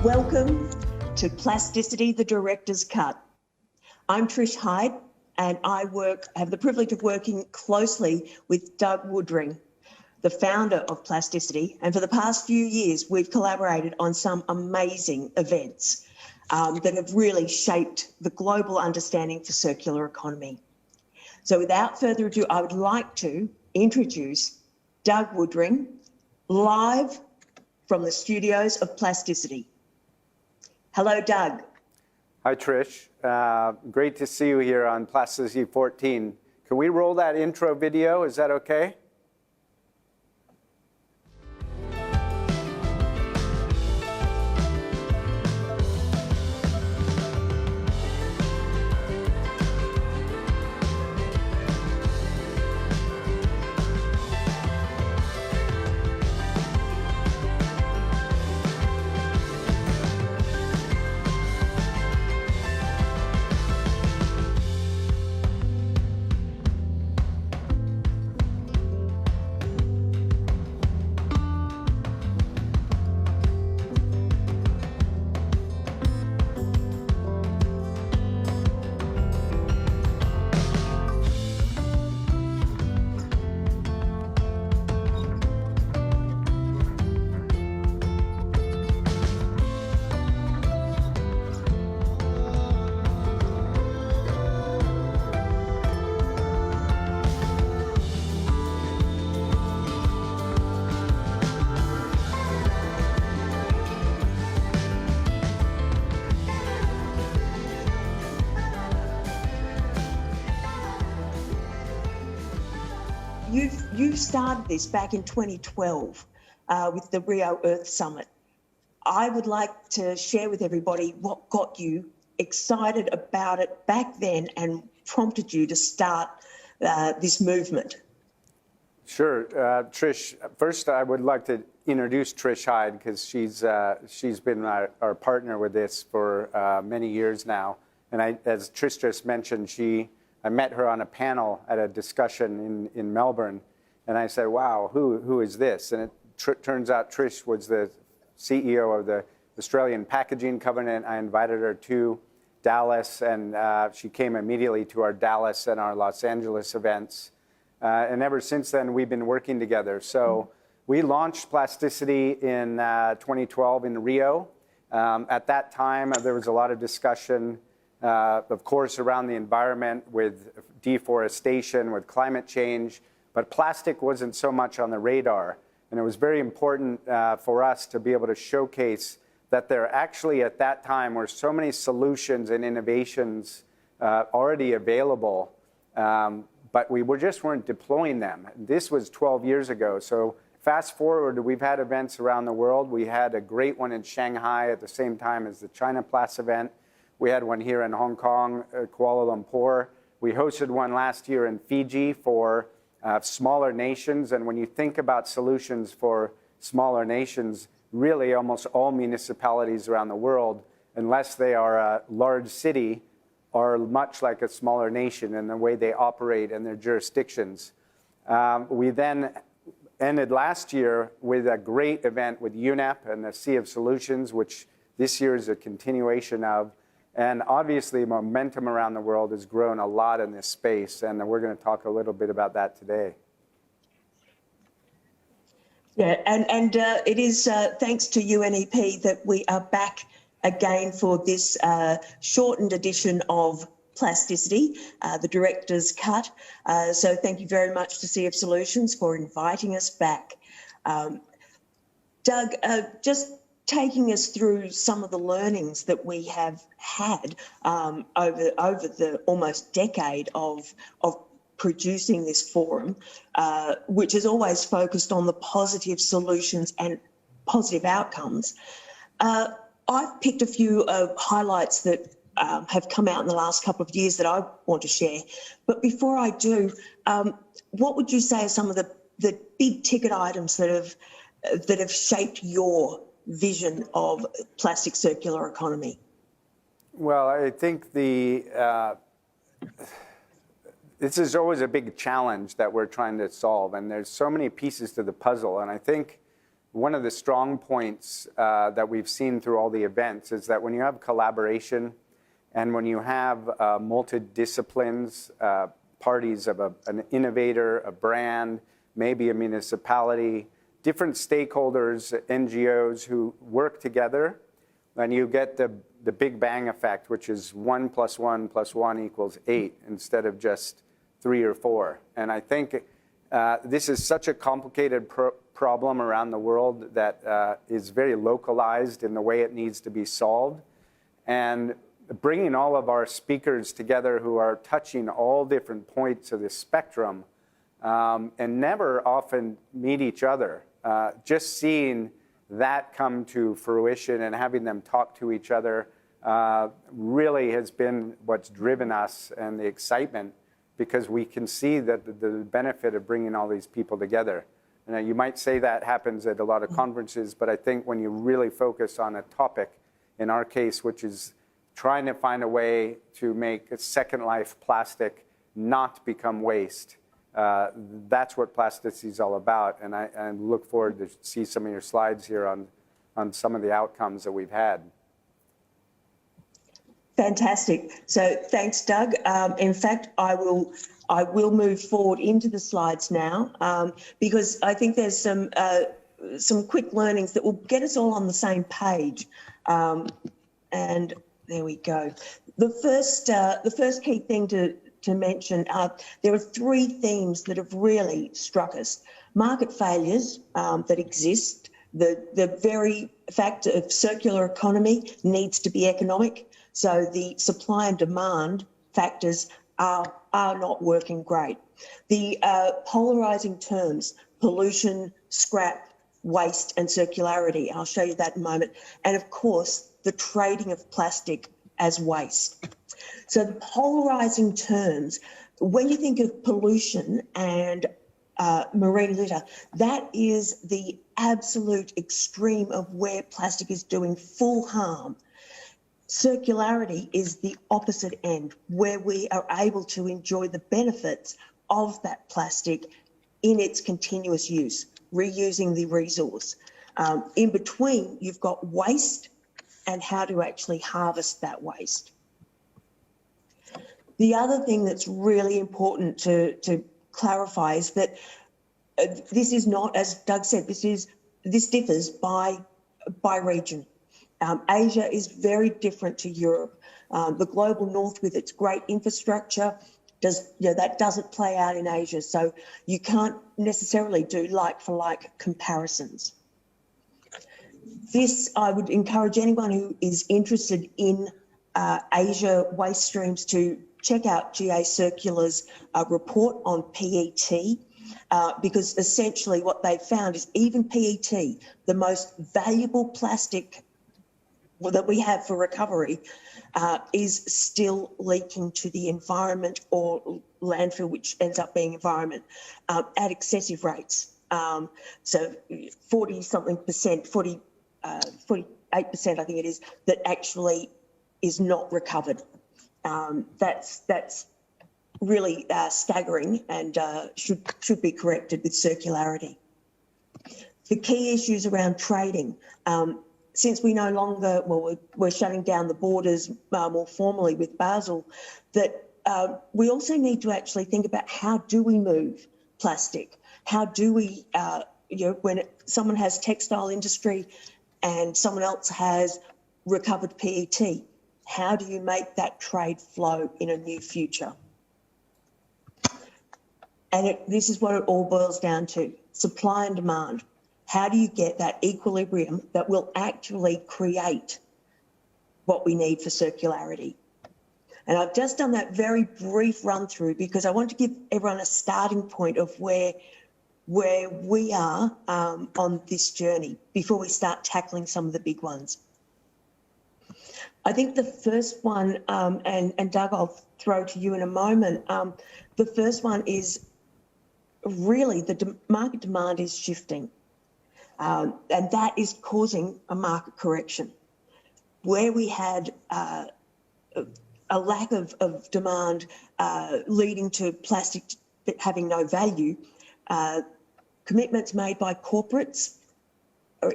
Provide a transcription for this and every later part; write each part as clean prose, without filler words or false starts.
Welcome to Plasticity, the Director's Cut. I'm Trish Hyde, and I have the privilege of working closely with Doug Woodring, the founder of Plasticity, and for the past few years we've collaborated on some amazing events that have really shaped the global understanding for circular economy. So without further ado, I would like to introduce Doug Woodring, live from the studios of Plasticity. Hello, Doug. Hi, Trish. Great to see you here on Plasticity 14. Can we roll that intro video? Is that okay? You started this back in 2012 with the Rio Earth Summit. I would like to share with everybody what got you excited about it back then and prompted you to start this movement. Sure. Trish, first I would like to introduce Trish Hyde because she's been our partner with this for many years now. And as Trish just mentioned, I met her on a panel at a discussion in Melbourne. And I said, wow, who is this? And it turns out Trish was the CEO of the Australian Packaging Covenant. I invited her to Dallas, and she came immediately to our Dallas and our Los Angeles events. And ever since then, we've been working together. So we launched Plasticity in 2012 in Rio. At that time, there was a lot of discussion, of course, around the environment with deforestation, with climate change. But plastic wasn't so much on the radar. And it was very important for us to be able to showcase that there actually at that time were so many solutions and innovations already available, but we just weren't deploying them. This was 12 years ago. So fast forward, we've had events around the world. We had a great one in Shanghai at the same time as the China Plus event. We had one here in Hong Kong, Kuala Lumpur. We hosted one last year in Fiji for smaller nations. And when you think about solutions for smaller nations, really almost all municipalities around the world, unless they are a large city, are much like a smaller nation in the way they operate and their jurisdictions. We then ended last year with a great event with UNEP and the Sea of Solutions, which this year is a continuation of. And obviously, momentum around the world has grown a lot in this space, and we're going to talk a little bit about that today. Yeah, and it is thanks to UNEP that we are back again for this shortened edition of Plasticity, the Director's Cut. So thank you very much to Sea of Solutions for inviting us back. Doug, just taking us through some of the learnings that we have had over the almost decade of producing this forum, which is always focused on the positive solutions and positive outcomes. I've picked a few highlights that have come out in the last couple of years that I want to share. But before I do, what would you say are some of the big ticket items that have shaped your vision of plastic circular economy? Well, I think this is always a big challenge that we're trying to solve, and there's so many pieces to the puzzle. And I think one of the strong points that we've seen through all the events is that when you have collaboration and when you have multi-disciplines, parties of an innovator, a brand, maybe a municipality, different stakeholders, NGOs who work together, and you get the Big Bang effect, which is 1 + 1 + 1 = 8 instead of just 3 or 4. And I think this is such a complicated problem around the world that is very localized in the way it needs to be solved. And bringing all of our speakers together who are touching all different points of the spectrum and never often meet each other, just seeing that come to fruition and having them talk to each other really has been what's driven us and the excitement, because we can see that the benefit of bringing all these people together. And you might say that happens at a lot of conferences, but I think when you really focus on a topic, in our case, which is trying to find a way to make a second life plastic not become waste, that's what plasticity is all about. And I look forward to see some of your slides here on some of the outcomes that we've had. Fantastic. So thanks, Doug. In fact, I will move forward into the slides now because I think there's some quick learnings that will get us all on the same page. And there we go. The first key thing to mention, there are 3 themes that have really struck us. Market failures that exist, the very fact of circular economy needs to be economic. So the supply and demand factors are not working great. The polarising terms, pollution, scrap, waste and circularity, I'll show you that in a moment. And of course, the trading of plastic as waste. So the polarising terms, when you think of pollution and marine litter, that is the absolute extreme of where plastic is doing full harm. Circularity is the opposite end, where we are able to enjoy the benefits of that plastic in its continuous use, reusing the resource. In between, you've got waste and how to actually harvest that waste. The other thing that's really important to clarify is that this is not, as Doug said, this differs by region. Asia is very different to Europe. The global north with its great infrastructure, that doesn't play out in Asia. So you can't necessarily do like-for-like comparisons. This, I would encourage anyone who is interested in Asia waste streams to check out GA Circular's report on PET, because essentially what they found is even PET, the most valuable plastic that we have for recovery, is still leaking to the environment or landfill, which ends up being environment, at excessive rates. So 40-something%, 48% I think it is, that actually is not recovered. That's really staggering and should be corrected with circularity. The key issues around trading. Since we no longer, we're shutting down the borders more formally with Basel, that we also need to actually think about how do we move plastic? How do we, when someone has textile industry and someone else has recovered PET, how do you make that trade flow in a new future? And this is what it all boils down to, supply and demand. How do you get that equilibrium that will actually create what we need for circularity? And I've just done that very brief run through because I want to give everyone a starting point of where we are on this journey before we start tackling some of the big ones. I think the first one, and Doug, I'll throw to you in a moment, the first one is really the market demand is shifting. And that is causing a market correction. Where we had a lack of demand leading to plastic having no value, commitments made by corporates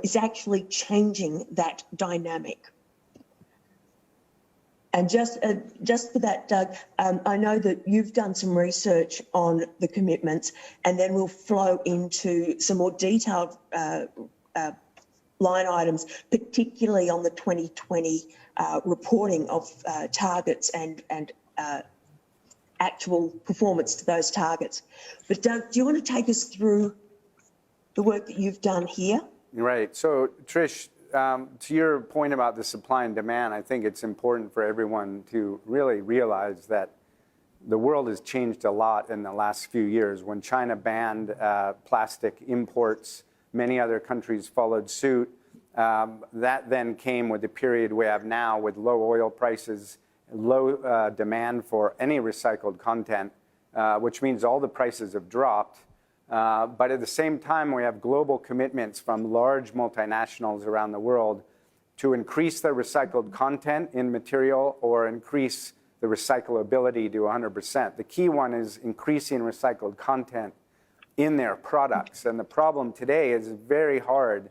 is actually changing that dynamic. And just for that, Doug, I know that you've done some research on the commitments, and then we'll flow into some more detailed line items, particularly on the 2020 reporting of targets and actual performance to those targets. But Doug, do you want to take us through the work that you've done here? Right. So, Trish, to your point about the supply and demand, I think it's important for everyone to really realize that the world has changed a lot in the last few years. When China banned plastic imports, many other countries followed suit. That then came with the period we have now with low oil prices, low demand for any recycled content, which means all the prices have dropped. But at the same time, we have global commitments from large multinationals around the world to increase their recycled content in material or increase the recyclability to 100%. The key one is increasing recycled content in their products. And the problem today is very hard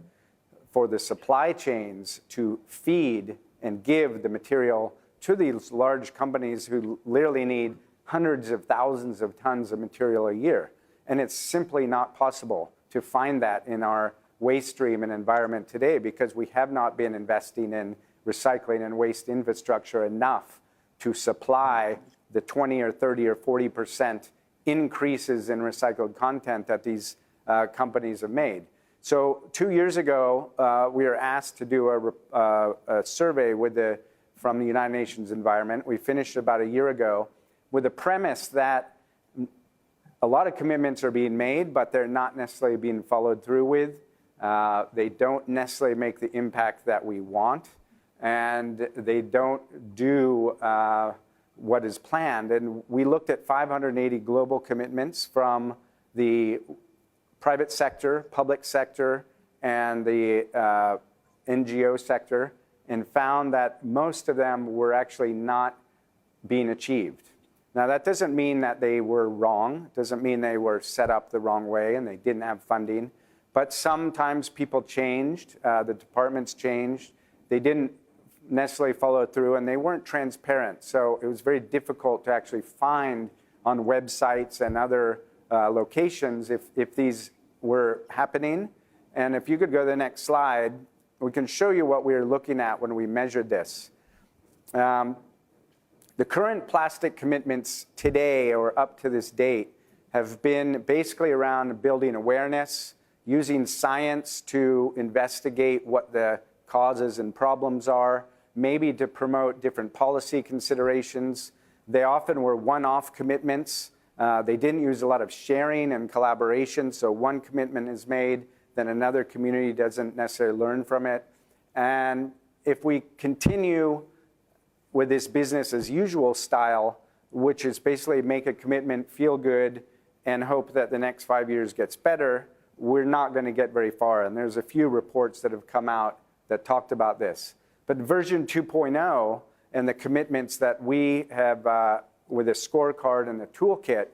for the supply chains to feed and give the material to these large companies who literally need hundreds of thousands of tons of material a year. And it's simply not possible to find that in our waste stream and environment today because we have not been investing in recycling and waste infrastructure enough to supply the 20 or 30 or 40% increases in recycled content that these companies have made. So 2 years ago, we were asked to do a survey from the United Nations Environment. We finished about a year ago with the premise that a lot of commitments are being made, but they're not necessarily being followed through with. They don't necessarily make the impact that we want, and they don't do what is planned. And we looked at 580 global commitments from the private sector, public sector, and the NGO sector, and found that most of them were actually not being achieved. Now, that doesn't mean that they were wrong. It doesn't mean they were set up the wrong way and they didn't have funding. But sometimes people changed. The departments changed. They didn't necessarily follow through, and they weren't transparent. So it was very difficult to actually find on websites and other locations if these were happening. And if you could go to the next slide, we can show you what we were looking at when we measured this. The current plastic commitments today or up to this date have been basically around building awareness, using science to investigate what the causes and problems are, maybe to promote different policy considerations. They often were one-off commitments. They didn't use a lot of sharing and collaboration, so one commitment is made, then another community doesn't necessarily learn from it. And if we continue with this business as usual style, which is basically make a commitment, feel good, and hope that the next 5 years gets better, we're not going to get very far. And there's a few reports that have come out that talked about this. But version 2.0 and the commitments that we have with a scorecard and a toolkit,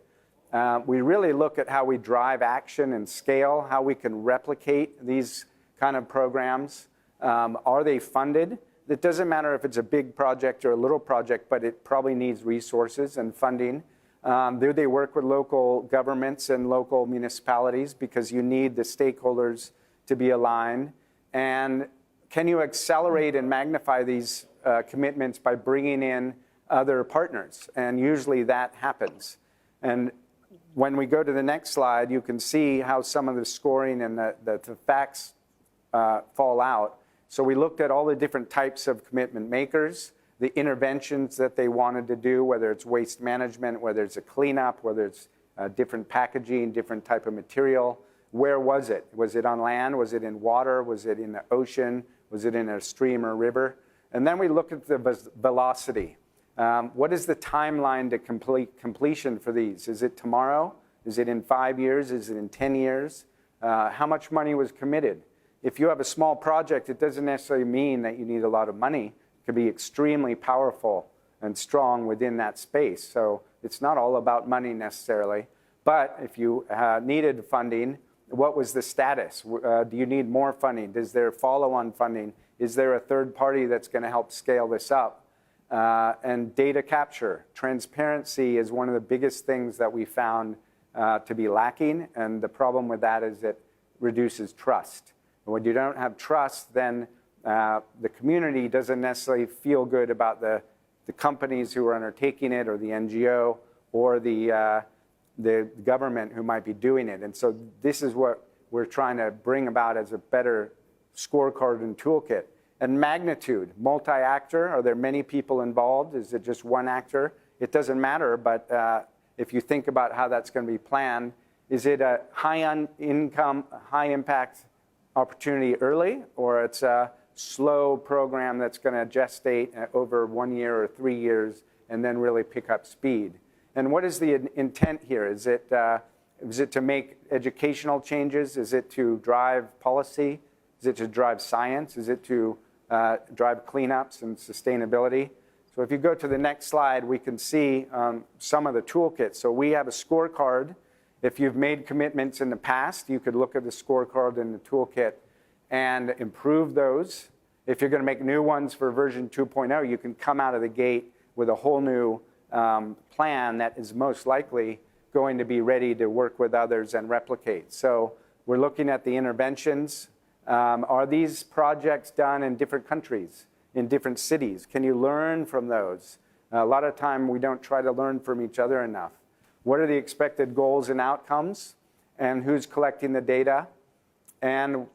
we really look at how we drive action and scale, how we can replicate these kind of programs. Are they funded? It doesn't matter if it's a big project or a little project, but it probably needs resources and funding. Do they work with local governments and local municipalities because you need the stakeholders to be aligned? And can you accelerate and magnify these commitments by bringing in other partners? And usually that happens. And when we go to the next slide, you can see how some of the scoring and the facts fall out. So we looked at all the different types of commitment makers, the interventions that they wanted to do, whether it's waste management, whether it's a cleanup, whether it's different packaging, different type of material. Where was it? Was it on land? Was it in water? Was it in the ocean? Was it in a stream or river? And then we look at the velocity. What is the timeline to completion for these? Is it tomorrow? Is it in 5 years? Is it in 10 years? How much money was committed? If you have a small project, it doesn't necessarily mean that you need a lot of money. It can be extremely powerful and strong within that space. So it's not all about money necessarily. But if you needed funding, What was the status? Do you need more funding? Is there follow-on funding? Is there a third party that's going to help scale this up? And data capture. Transparency is one of the biggest things that we found to be lacking. And the problem with that is it reduces trust. And when you don't have trust, then the community doesn't necessarily feel good about the companies who are undertaking it, or the NGO, or the government who might be doing it. And so this is what we're trying to bring about as a better scorecard and toolkit. And magnitude, multi-actor, are there many people involved? Is it just one actor? It doesn't matter, but if you think about how that's going to be planned, is it a high income, high impact opportunity early, or it's a slow program that's going to gestate over 1 year or 3 years and then really pick up speed? And what is the intent here? Is it to make educational changes? Is it to drive policy? Is it to drive science? Is it to drive cleanups and sustainability? So if you go to the next slide, we can see some of the toolkits. So we have a scorecard. If you've made commitments in the past, you could look at the scorecard and the toolkit and improve those. If you're going to make new ones for version 2.0, you can come out of the gate with a whole new plan that is most likely going to be ready to work with others and replicate. So we're looking at the interventions. Are these projects done in different countries, in different cities? Can you learn from those? A lot of time we don't try to learn from each other enough. What are the expected goals and outcomes? And who's collecting the data? And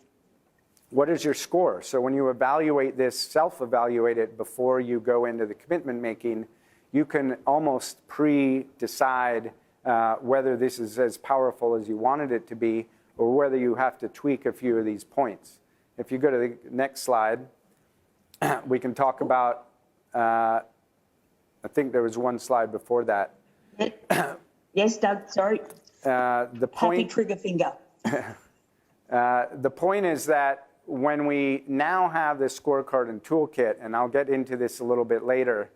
what is your score? So when you evaluate this, self-evaluate it before you go into the commitment making, you can almost pre-decide whether this is as powerful as you wanted it to be, or whether you have to tweak a few of these points. If you go to the next slide, we can talk about, I think there was one slide before that. Yes, Doug, sorry. The point, happy trigger finger. The point is that when we now have this scorecard and toolkit, and I'll get into this a little bit later,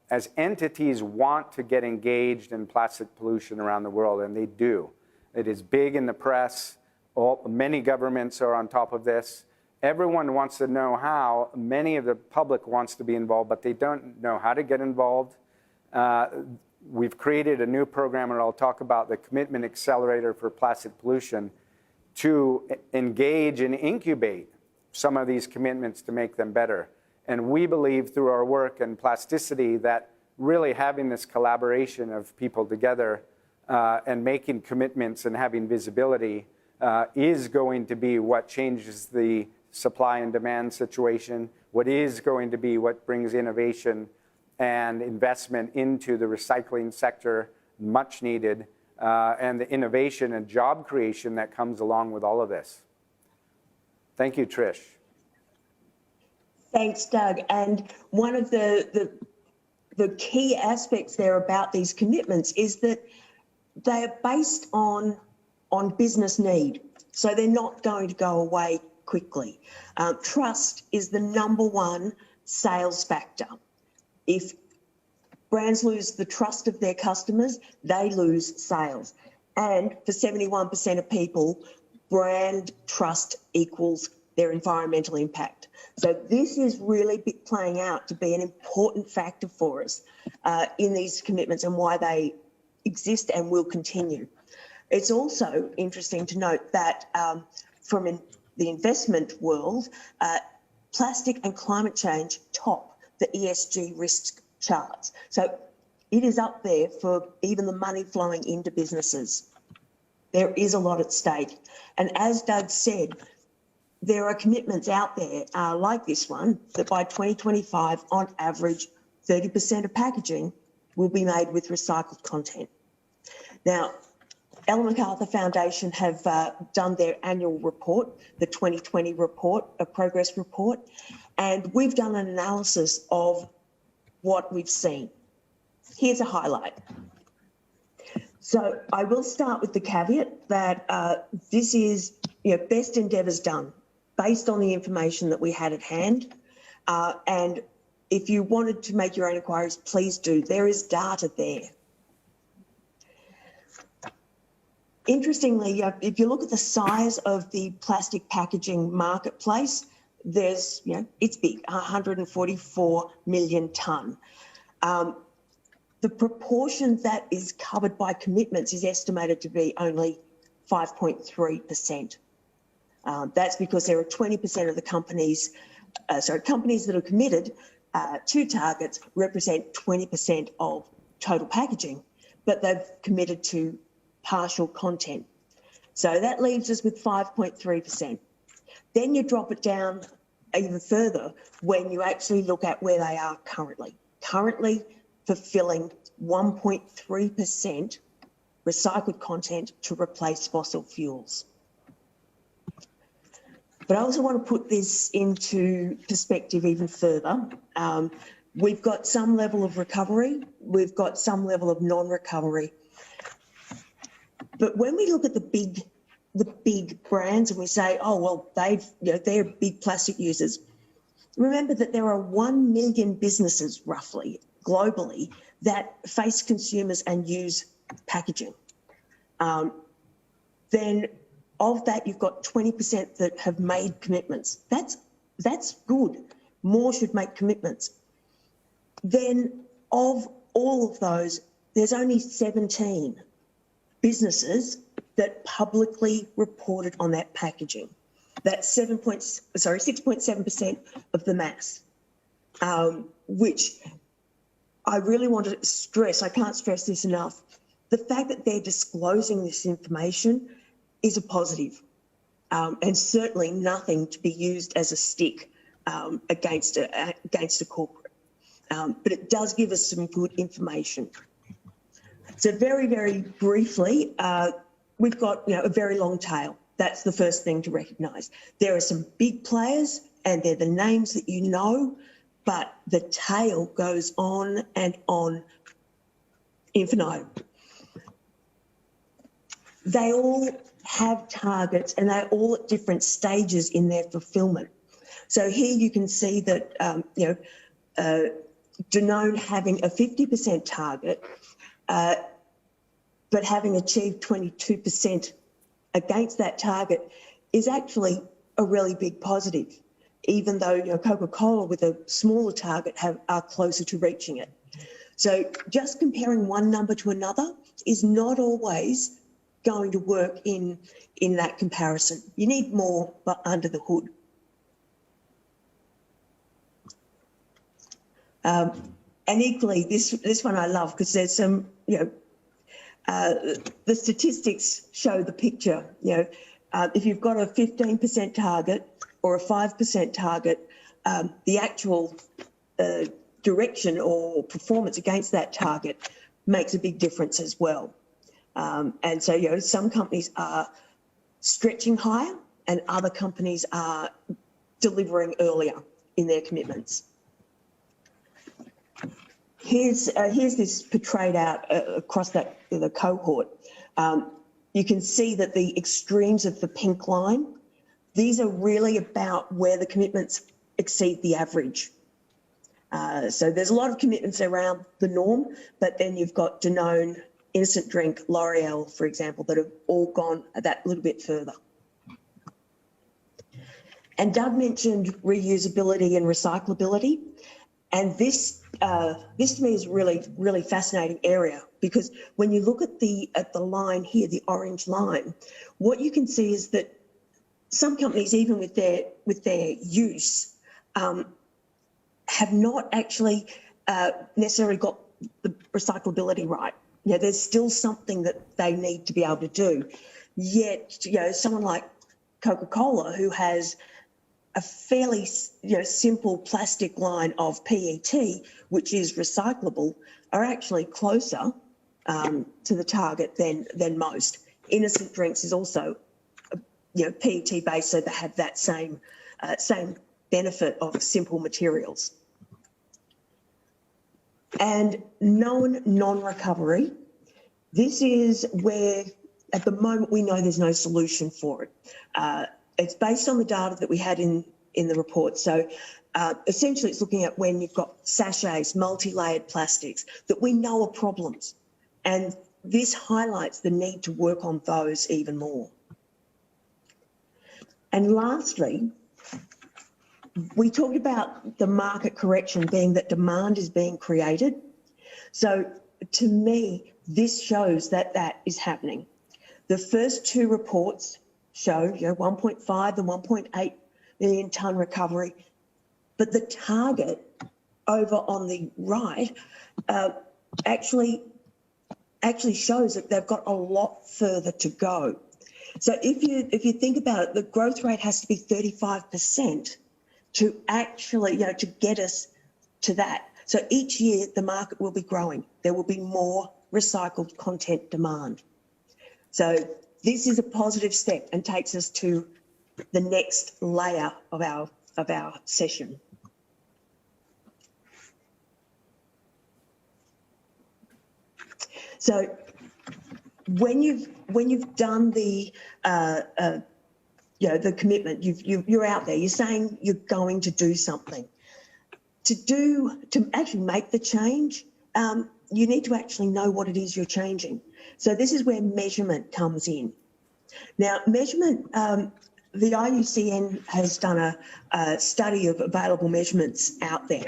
as entities want to get engaged in plastic pollution around the world, and they do. It is big in the press. Many governments are on top of this. Everyone wants to know how. Many of the public wants to be involved, but they don't know how to get involved. We've created a new program, and I'll talk about the Commitment Accelerator for Plastic Pollution, to engage and incubate some of these commitments to make them better. And we believe through our work and plasticity that really having this collaboration of people together and making commitments and having visibility is going to be what changes the supply and demand situation, what is going to be what brings innovation and investment into the recycling sector, much needed, and the innovation and job creation that comes along with all of this. Thank you, Trish. Thanks, Doug. And one of the key aspects there about these commitments is that they are based on business need. So they're not going to go away quickly. Trust is the #1 sales factor. If brands lose the trust of their customers, they lose sales. And for 71% of people, brand trust equals their environmental impact. So this is really playing out to be an important factor for us in these commitments and why they exist and will continue. It's also interesting to note that from the investment world, plastic and climate change top the ESG risk charts. So it is up there for even the money flowing into businesses. There is a lot at stake. And as Doug said, there are commitments out there like this one that by 2025, on average, 30% of packaging will be made with recycled content. Now, Ellen MacArthur Foundation have done their annual report, the 2020 report, a progress report, and we've done an analysis of what we've seen. Here's a highlight. So I will start with the caveat that this is best endeavours done based on the information that we had at hand. And if you wanted to make your own inquiries, please do. There is data there. Interestingly, if you look at the size of the plastic packaging marketplace, there's, it's big, 144 million tonne. The proportion that is covered by commitments is estimated to be only 5.3%. That's because there are 20% of the companies that are committed to targets represent 20% of total packaging, but they've committed to partial content. So that leaves us with 5.3%. Then you drop it down even further when you actually look at where they are currently. Currently fulfilling 1.3% recycled content to replace fossil fuels. But I also want to put this into perspective even further. We've got some level of recovery, we've got some level of non-recovery. But when we look at the big brands and we say, oh, well, they're big plastic users, remember that there are 1 million businesses roughly globally that face consumers and use packaging. Then of that, you've got 20% that have made commitments. That's good. More should make commitments. Then of all of those, there's only 17 businesses that publicly reported on that packaging. That's 6.7% of the mass, which I really want to stress, I can't stress this enough, the fact that they're disclosing this information is a positive, and certainly nothing to be used as a stick against a corporate. But it does give us some good information. So very, very briefly, we've got a very long tail. That's the first thing to recognise. There are some big players and they're the names that you know, but the tail goes on and on infinitum. They all have targets and they're all at different stages in their fulfilment. So here you can see that, Danone having a 50% target, but having achieved 22% against that target is actually a really big positive, even though Coca-Cola with a smaller target are closer to reaching it. So just comparing one number to another is not always going to work in that comparison. You need more under the hood. And equally, this one I love because there's some, the statistics show the picture. If you've got a 15% target or a 5% target, the actual direction or performance against that target makes a big difference as well. And so, some companies are stretching higher and other companies are delivering earlier in their commitments. Here's this portrayed out across the cohort. You can see that the extremes of the pink line, these are really about where the commitments exceed the average. So there's a lot of commitments around the norm, but then you've got Danone, Innocent Drink, L'Oreal, for example, that have all gone that little bit further. And Doug mentioned reusability and recyclability, and this to me is a really fascinating area, because when you look at the line here, the orange line, what you can see is that some companies, even with their use, have not actually necessarily got the recyclability right. There's still something that they need to be able to do. Yet, someone like Coca-Cola, who has a fairly, simple plastic line of PET, which is recyclable, are actually closer to the target than most. Innocent Drinks is also, PET based, so they have that same benefit of simple materials. And known non-recovery, this is where at the moment we know there's no solution for it. It's based on the data that we had in the report. So essentially it's looking at when you've got sachets, multi-layered plastics that we know are problems. And this highlights the need to work on those even more. And lastly, we talked about the market correction being that demand is being created. So to me, this shows that that is happening. The first two reports show 1.5 and 1.8 million tonne recovery, but the target over on the right actually shows that they've got a lot further to go. So if you think about it, the growth rate has to be 35% to actually, to get us to that. So each year the market will be growing. There will be more recycled content demand. So this is a positive step and takes us to the next layer of our session. So when you've done the the commitment, you're out there, you're saying you're going to do something. To actually make the change, you need to actually know what it is you're changing. So this is where measurement comes in. Now, measurement, the IUCN has done a study of available measurements out there,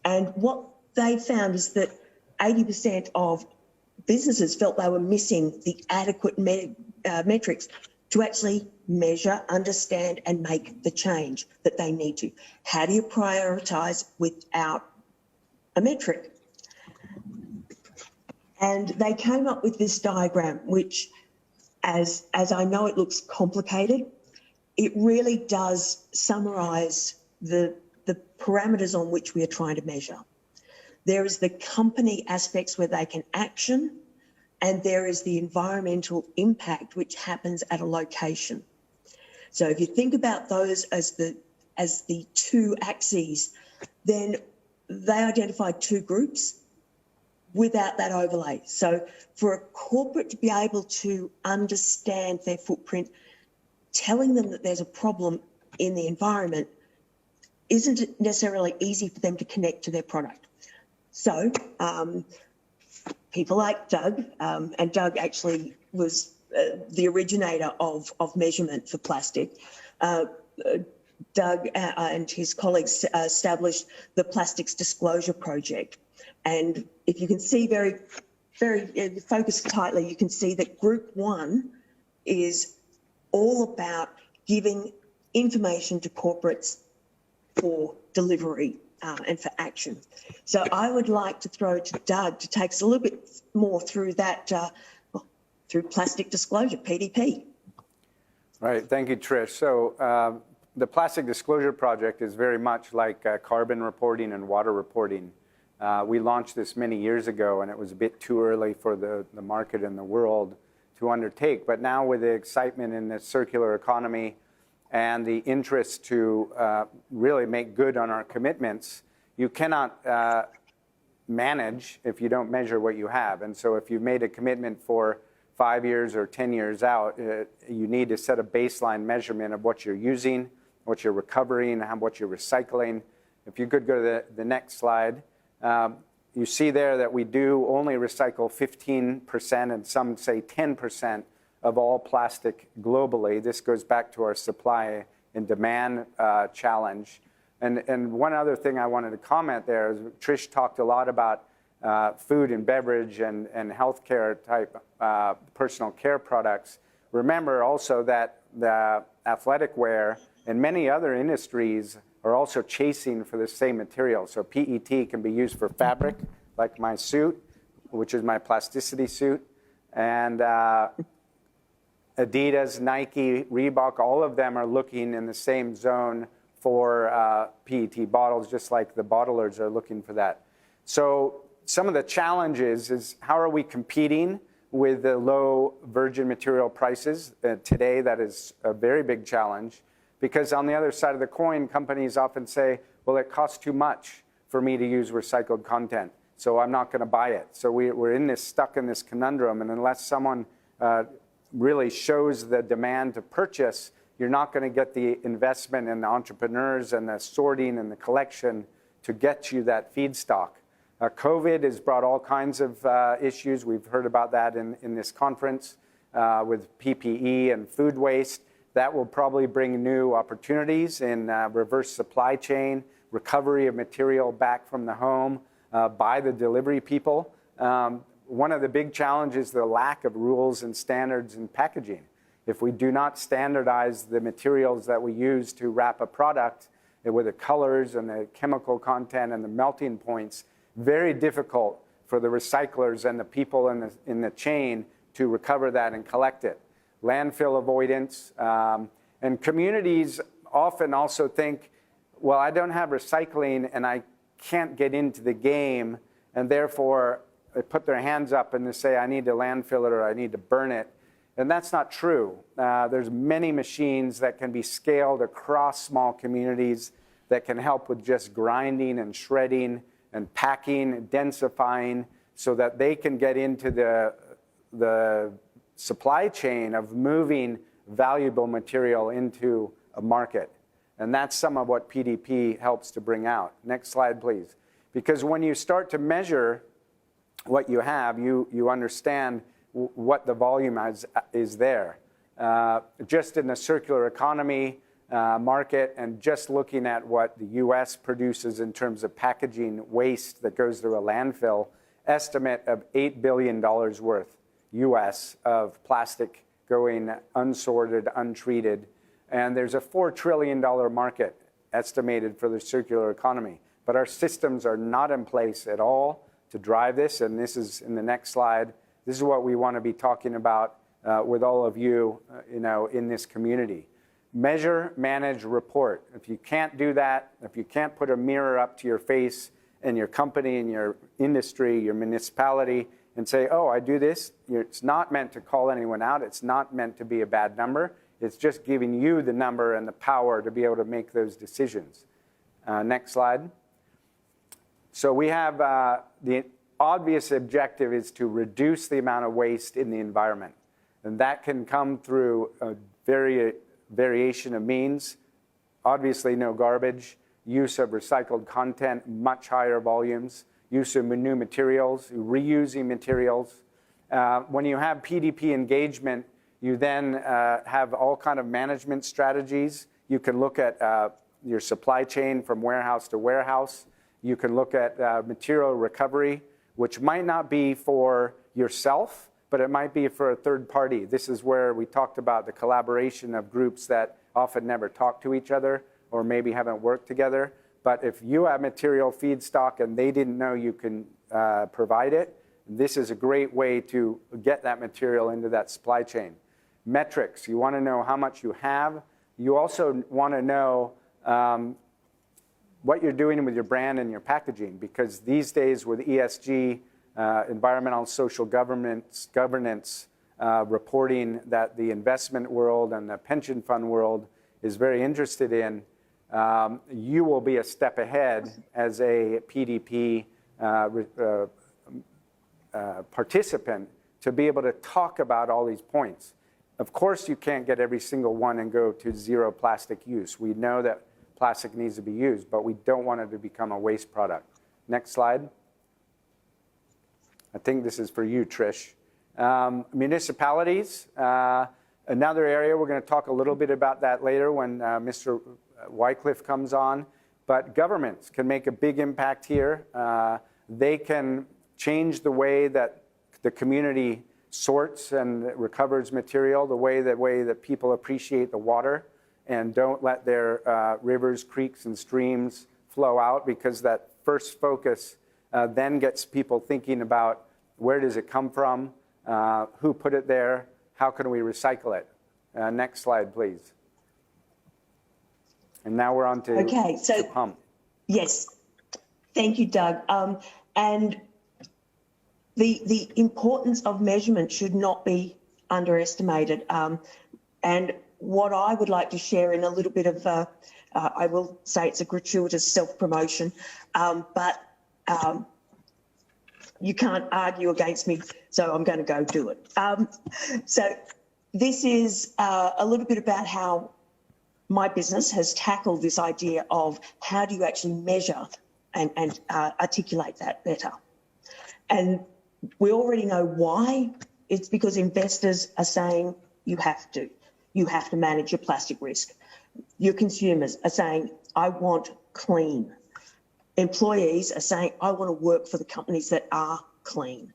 and what they found is that 80% of businesses felt they were missing the adequate metrics to actually measure, understand and make the change that they need to. How do you prioritise without a metric? And they came up with this diagram, which, as I know it looks complicated, it really does summarise the parameters on which we are trying to measure. There is the company aspects where they can action, and there is the environmental impact which happens at a location. So if you think about those as the two axes, then they identified two groups without that overlay. So for a corporate to be able to understand their footprint, telling them that there's a problem in the environment isn't necessarily easy for them to connect to their product. So people like Doug, and Doug actually was the originator of measurement for plastic. Doug and his colleagues established the Plastics Disclosure Project. And if you can see very focused tightly, you can see that Group 1 is all about giving information to corporates for delivery and for action. So I would like to throw to Doug to take us a little bit more through that, through plastic disclosure, PDP. Right, thank you, Trish. So the Plastic Disclosure Project is very much like carbon reporting and water reporting. We launched this many years ago, and it was a bit too early for the market and the world to undertake. But now with the excitement in the circular economy and the interest to really make good on our commitments, you cannot manage if you don't measure what you have. And so if you've made a commitment for 5 years or 10 years out, you need to set a baseline measurement of what you're using, what you're recovering, and what you're recycling. If you could go to the next slide. You see there that we do only recycle 15%, and some say 10% of all plastic globally. This goes back to our supply and demand challenge. And one other thing I wanted to comment there is Trish talked a lot about food and beverage and healthcare type personal care products. Remember also that the athletic wear and many other industries are also chasing for the same material. So PET can be used for fabric, like my suit, which is my plasticity suit, and Adidas, Nike, Reebok, all of them are looking in the same zone for PET bottles, just like the bottlers are looking for that. So some of the challenges is how are we competing with the low virgin material prices? Today, that is a very big challenge, because on the other side of the coin, companies often say, well, it costs too much for me to use recycled content, so I'm not going to buy it. So we're stuck in this conundrum, and unless someone really shows the demand to purchase, you're not going to get the investment in the entrepreneurs and the sorting and the collection to get you that feedstock. COVID has brought all kinds of issues. We've heard about that in this conference with PPE and food waste. That will probably bring new opportunities in reverse supply chain, recovery of material back from the home by the delivery people. One of the big challenges is the lack of rules and standards in packaging. If we do not standardize the materials that we use to wrap a product with the colors and the chemical content and the melting points, very difficult for the recyclers and the people in the chain to recover that and collect it. Landfill avoidance, and communities often also think, well, I don't have recycling and I can't get into the game, and therefore they put their hands up and they say, I need to landfill it or I need to burn it. And that's not true. There's many machines that can be scaled across small communities that can help with just grinding and shredding and packing, densifying, so that they can get into the supply chain of moving valuable material into a market. And that's some of what PDP helps to bring out. Next slide, please. Because when you start to measure what you have, you understand what the volume is there. Just in the circular economy market, and just looking at what the US produces in terms of packaging waste that goes through a landfill, estimate of $8 billion worth US of plastic going unsorted, untreated. And there's a $4 trillion market estimated for the circular economy. But our systems are not in place at all to drive this. And this is in the next slide. This is what we want to be talking about with all of you, in this community. Measure, manage, report. If you can't do that, if you can't put a mirror up to your face in your company, in your industry, your municipality, and say, oh, I do this, it's not meant to call anyone out. It's not meant to be a bad number. It's just giving you the number and the power to be able to make those decisions. Next slide. So we have the obvious objective is to reduce the amount of waste in the environment. And that can come through a variation of means. Obviously, no garbage, use of recycled content, much higher volumes, use of new materials, reusing materials. When you have PDP engagement, you then have all kind of management strategies. You can look at your supply chain from warehouse to warehouse. You can look at material recovery, which might not be for yourself, but it might be for a third party. This is where we talked about the collaboration of groups that often never talk to each other or maybe haven't worked together. But if you have material feedstock and they didn't know you can provide it, this is a great way to get that material into that supply chain. Metrics, you want to know how much you have. You also want to know what you're doing with your brand and your packaging, because these days with ESG, environmental social governance reporting that the investment world and the pension fund world is very interested in, you will be a step ahead as a PDP participant to be able to talk about all these points. Of course, you can't get every single one and go to zero plastic use. We know that plastic needs to be used, but we don't want it to become a waste product. Next slide. I think this is for you, Trish. Municipalities, another area. We're going to talk a little bit about that later when Mr. Wycliffe comes on. But governments can make a big impact here. They can change the way that the community sorts and recovers material, the way that people appreciate the water and don't let their rivers, creeks, and streams flow out, because that first focus then gets people thinking about where does it come from, who put it there, how can we recycle it. Next slide, please. And now we're on to pump. Yes, thank you, Doug. And the importance of measurement should not be underestimated. And what I would like to share in a little bit of, I will say it's a gratuitous self-promotion, but you can't argue against me, so I'm going to go do it. So this is a little bit about how my business has tackled this idea of how do you actually measure and articulate that better. And we already know why. It's because investors are saying you have to manage your plastic risk. Your consumers are saying, I want clean. Employees are saying, I want to work for the companies that are clean.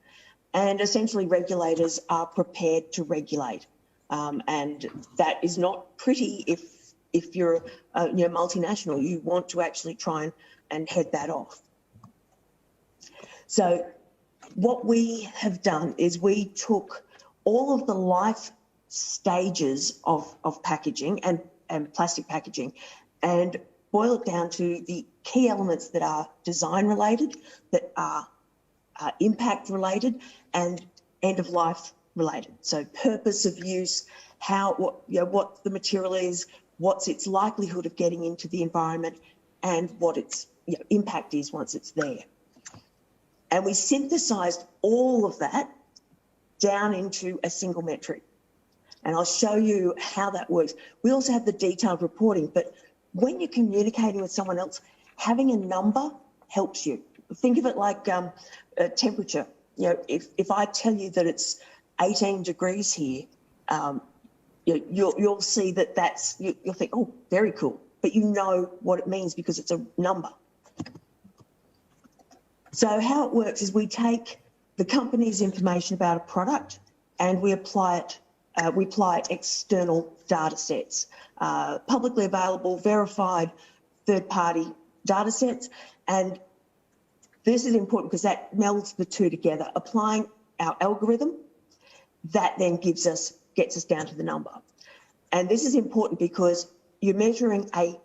And essentially regulators are prepared to regulate. And that is not pretty if you're a multinational. You want to actually try and head that off. So what we have done is we took all of the life stages of packaging and plastic packaging and boil it down to the key elements that are design related, that are impact related, and end of life related. So purpose of use, what the material is, what's its likelihood of getting into the environment, and what its impact is once it's there. And we synthesised all of that down into a single metric. And I'll show you how that works. We also have the detailed reporting, but when you're communicating with someone else, having a number helps you. Think of it like a temperature. If I tell you that it's 18 degrees here, you'll see that you'll think, oh, very cool. But you know what it means because it's a number. So how it works is we take the company's information about a product and we apply external data sets, publicly available, verified, third-party data sets. And this is important because that melds the two together. Applying our algorithm, that then gets us down to the number. And this is important because you're measuring a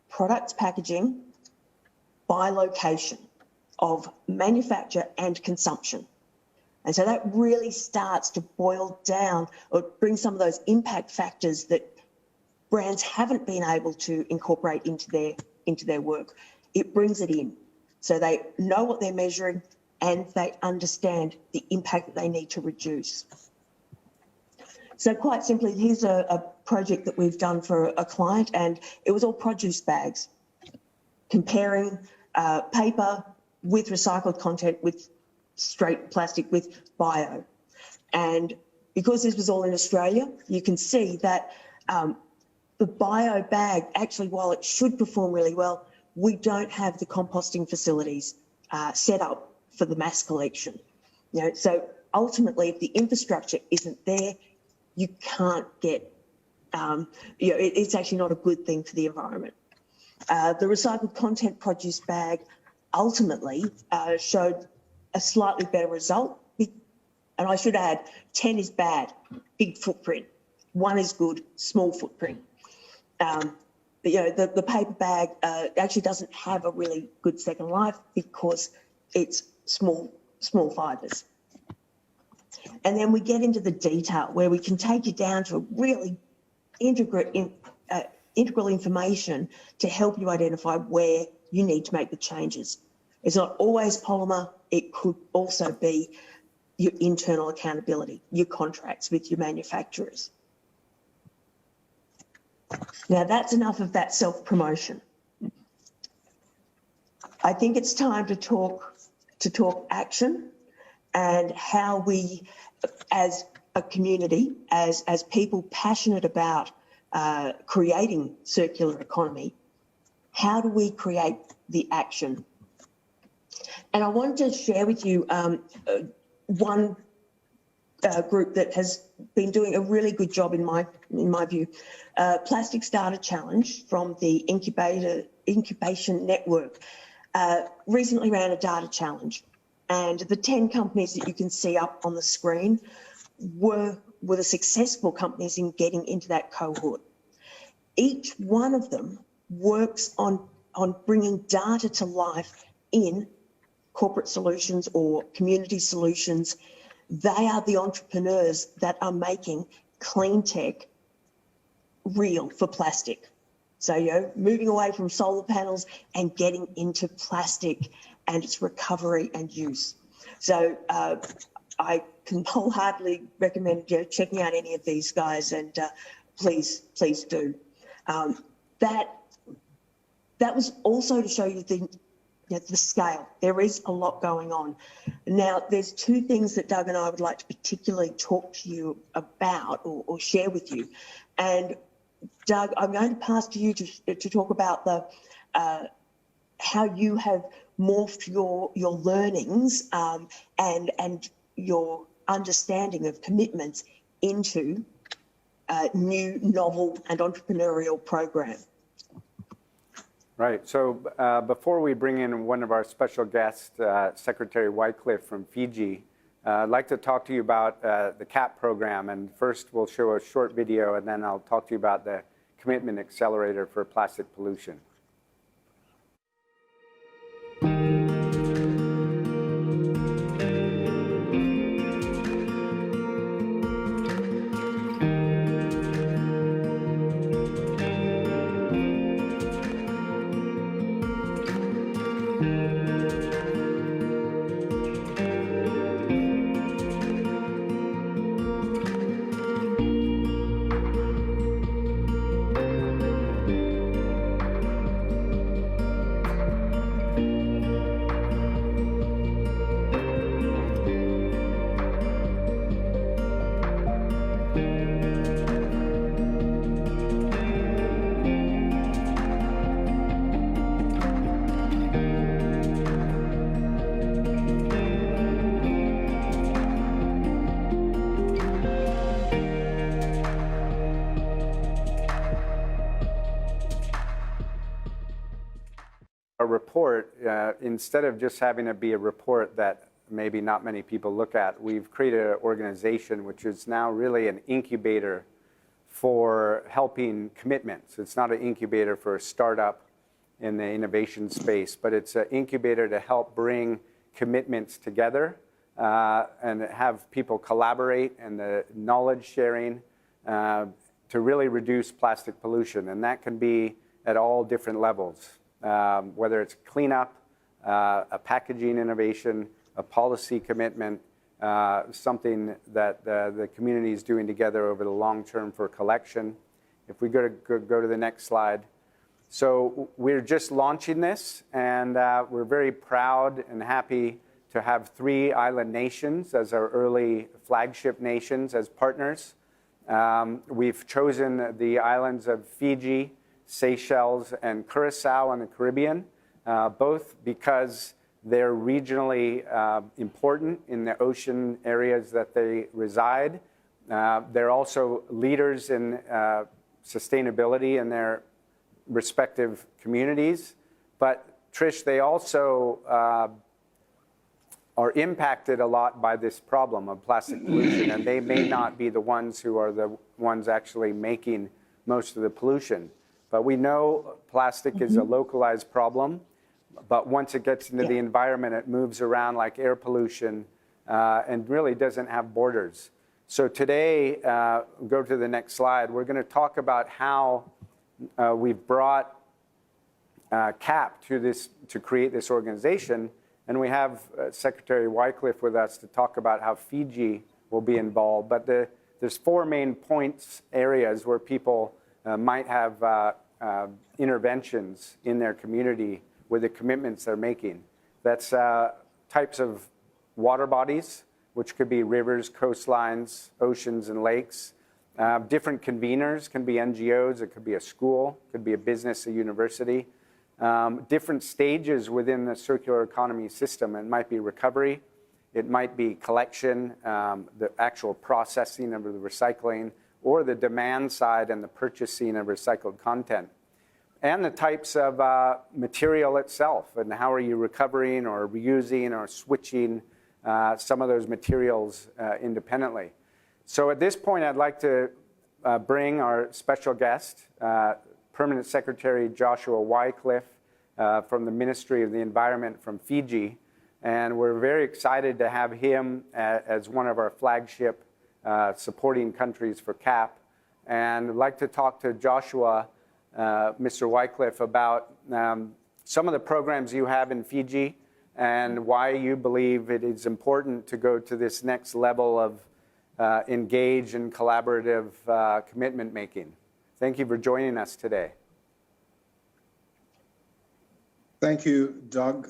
product's packaging by location of manufacture and consumption. And so that really starts to boil down or bring some of those impact factors that brands haven't been able to incorporate into their work. It brings it in. So they know what they're measuring and they understand the impact that they need to reduce. So quite simply, here's a project that we've done for a client, and it was all produce bags, comparing paper with recycled content with straight plastic with bio. And because this was all in Australia, you can see that the bio bag, actually, while it should perform really well, we don't have the composting facilities set up for the mass collection. So ultimately, if the infrastructure isn't there, you can't get, it's actually not a good thing for the environment. The recycled content produce bag ultimately showed a slightly better result. And I should add, 10 is bad, big footprint. 1 is good, small footprint. But the paper bag actually doesn't have a really good second life because it's small fibres. And then we get into the detail where we can take you down to really integral information to help you identify where you need to make the changes. It's not always polymer. It could also be your internal accountability, your contracts with your manufacturers. Now that's enough of that self-promotion. I think it's time to talk action and how we, as a community, as people passionate about creating circular economy, how do we create the action? And I wanted to share with you one group that has been doing a really good job in my view. Plastic Starter Challenge from the Incubation Network recently ran a data challenge, and the 10 companies that you can see up on the screen were the successful companies in getting into that cohort. Each one of them works on bringing data to life in corporate solutions or community solutions. They are the entrepreneurs that are making clean tech real for plastic. So, moving away from solar panels and getting into plastic and its recovery and use. So I can wholeheartedly recommend checking out any of these guys, and please do. That was also to show you the scale. There is a lot going on. Now, there's two things that Doug and I would like to particularly talk to you about or share with you. And Doug, I'm going to pass to you to talk about the how you have morphed your learnings and your understanding of commitments into a new, novel and entrepreneurial program. Right. So before we bring in one of our special guests, Secretary Wycliffe from Fiji, I'd like to talk to you about the CAP program. And first, we'll show a short video, and then I'll talk to you about the Commitment Accelerator for Plastic Pollution. A report, instead of just having it be a report that maybe not many people look at, we've created an organization which is now really an incubator for helping commitments. It's not an incubator for a startup in the innovation space, but it's an incubator to help bring commitments together and have people collaborate and the knowledge sharing to really reduce plastic pollution. And that can be at all different levels. Whether it's cleanup, a packaging innovation, a policy commitment, something that the community is doing together over the long term for collection. If we go to the next slide. So we're just launching this, and we're very proud and happy to have 3 island nations as our early flagship nations as partners. We've chosen the islands of Fiji, Seychelles, and Curacao in the Caribbean, both because they're regionally important in the ocean areas that they reside. They're also leaders in sustainability in their respective communities. But Trish, they also are impacted a lot by this problem of plastic pollution, and they may not be the ones who are the ones actually making most of the pollution. But we know plastic is a localized problem, but once it gets into the environment, it moves around like air pollution and really doesn't have borders. So today, go to the next slide, we're going to talk about how we've brought CAP to create this organization. And we have Secretary Wycliffe with us to talk about how Fiji will be involved. But there's 4 main areas where people might have interventions in their community with the commitments they're making. That's types of water bodies, which could be rivers, coastlines, oceans, and lakes. Different conveners can be NGOs, it could be a school, it could be a business, a university. Different stages within the circular economy system. It might be recovery, it might be collection, the actual processing of the recycling, or the demand side and the purchasing of recycled content. And the types of material itself, and how are you recovering or reusing or switching some of those materials independently. So at this point, I'd like to bring our special guest, Permanent Secretary Joshua Wycliffe from the Ministry of the Environment from Fiji. And we're very excited to have him as one of our flagship supporting countries for CAP. And I'd like to talk to Joshua, Mr. Wycliffe, about some of the programs you have in Fiji and why you believe it is important to go to this next level of engaged and collaborative commitment making. Thank you for joining us today. Thank you, Doug.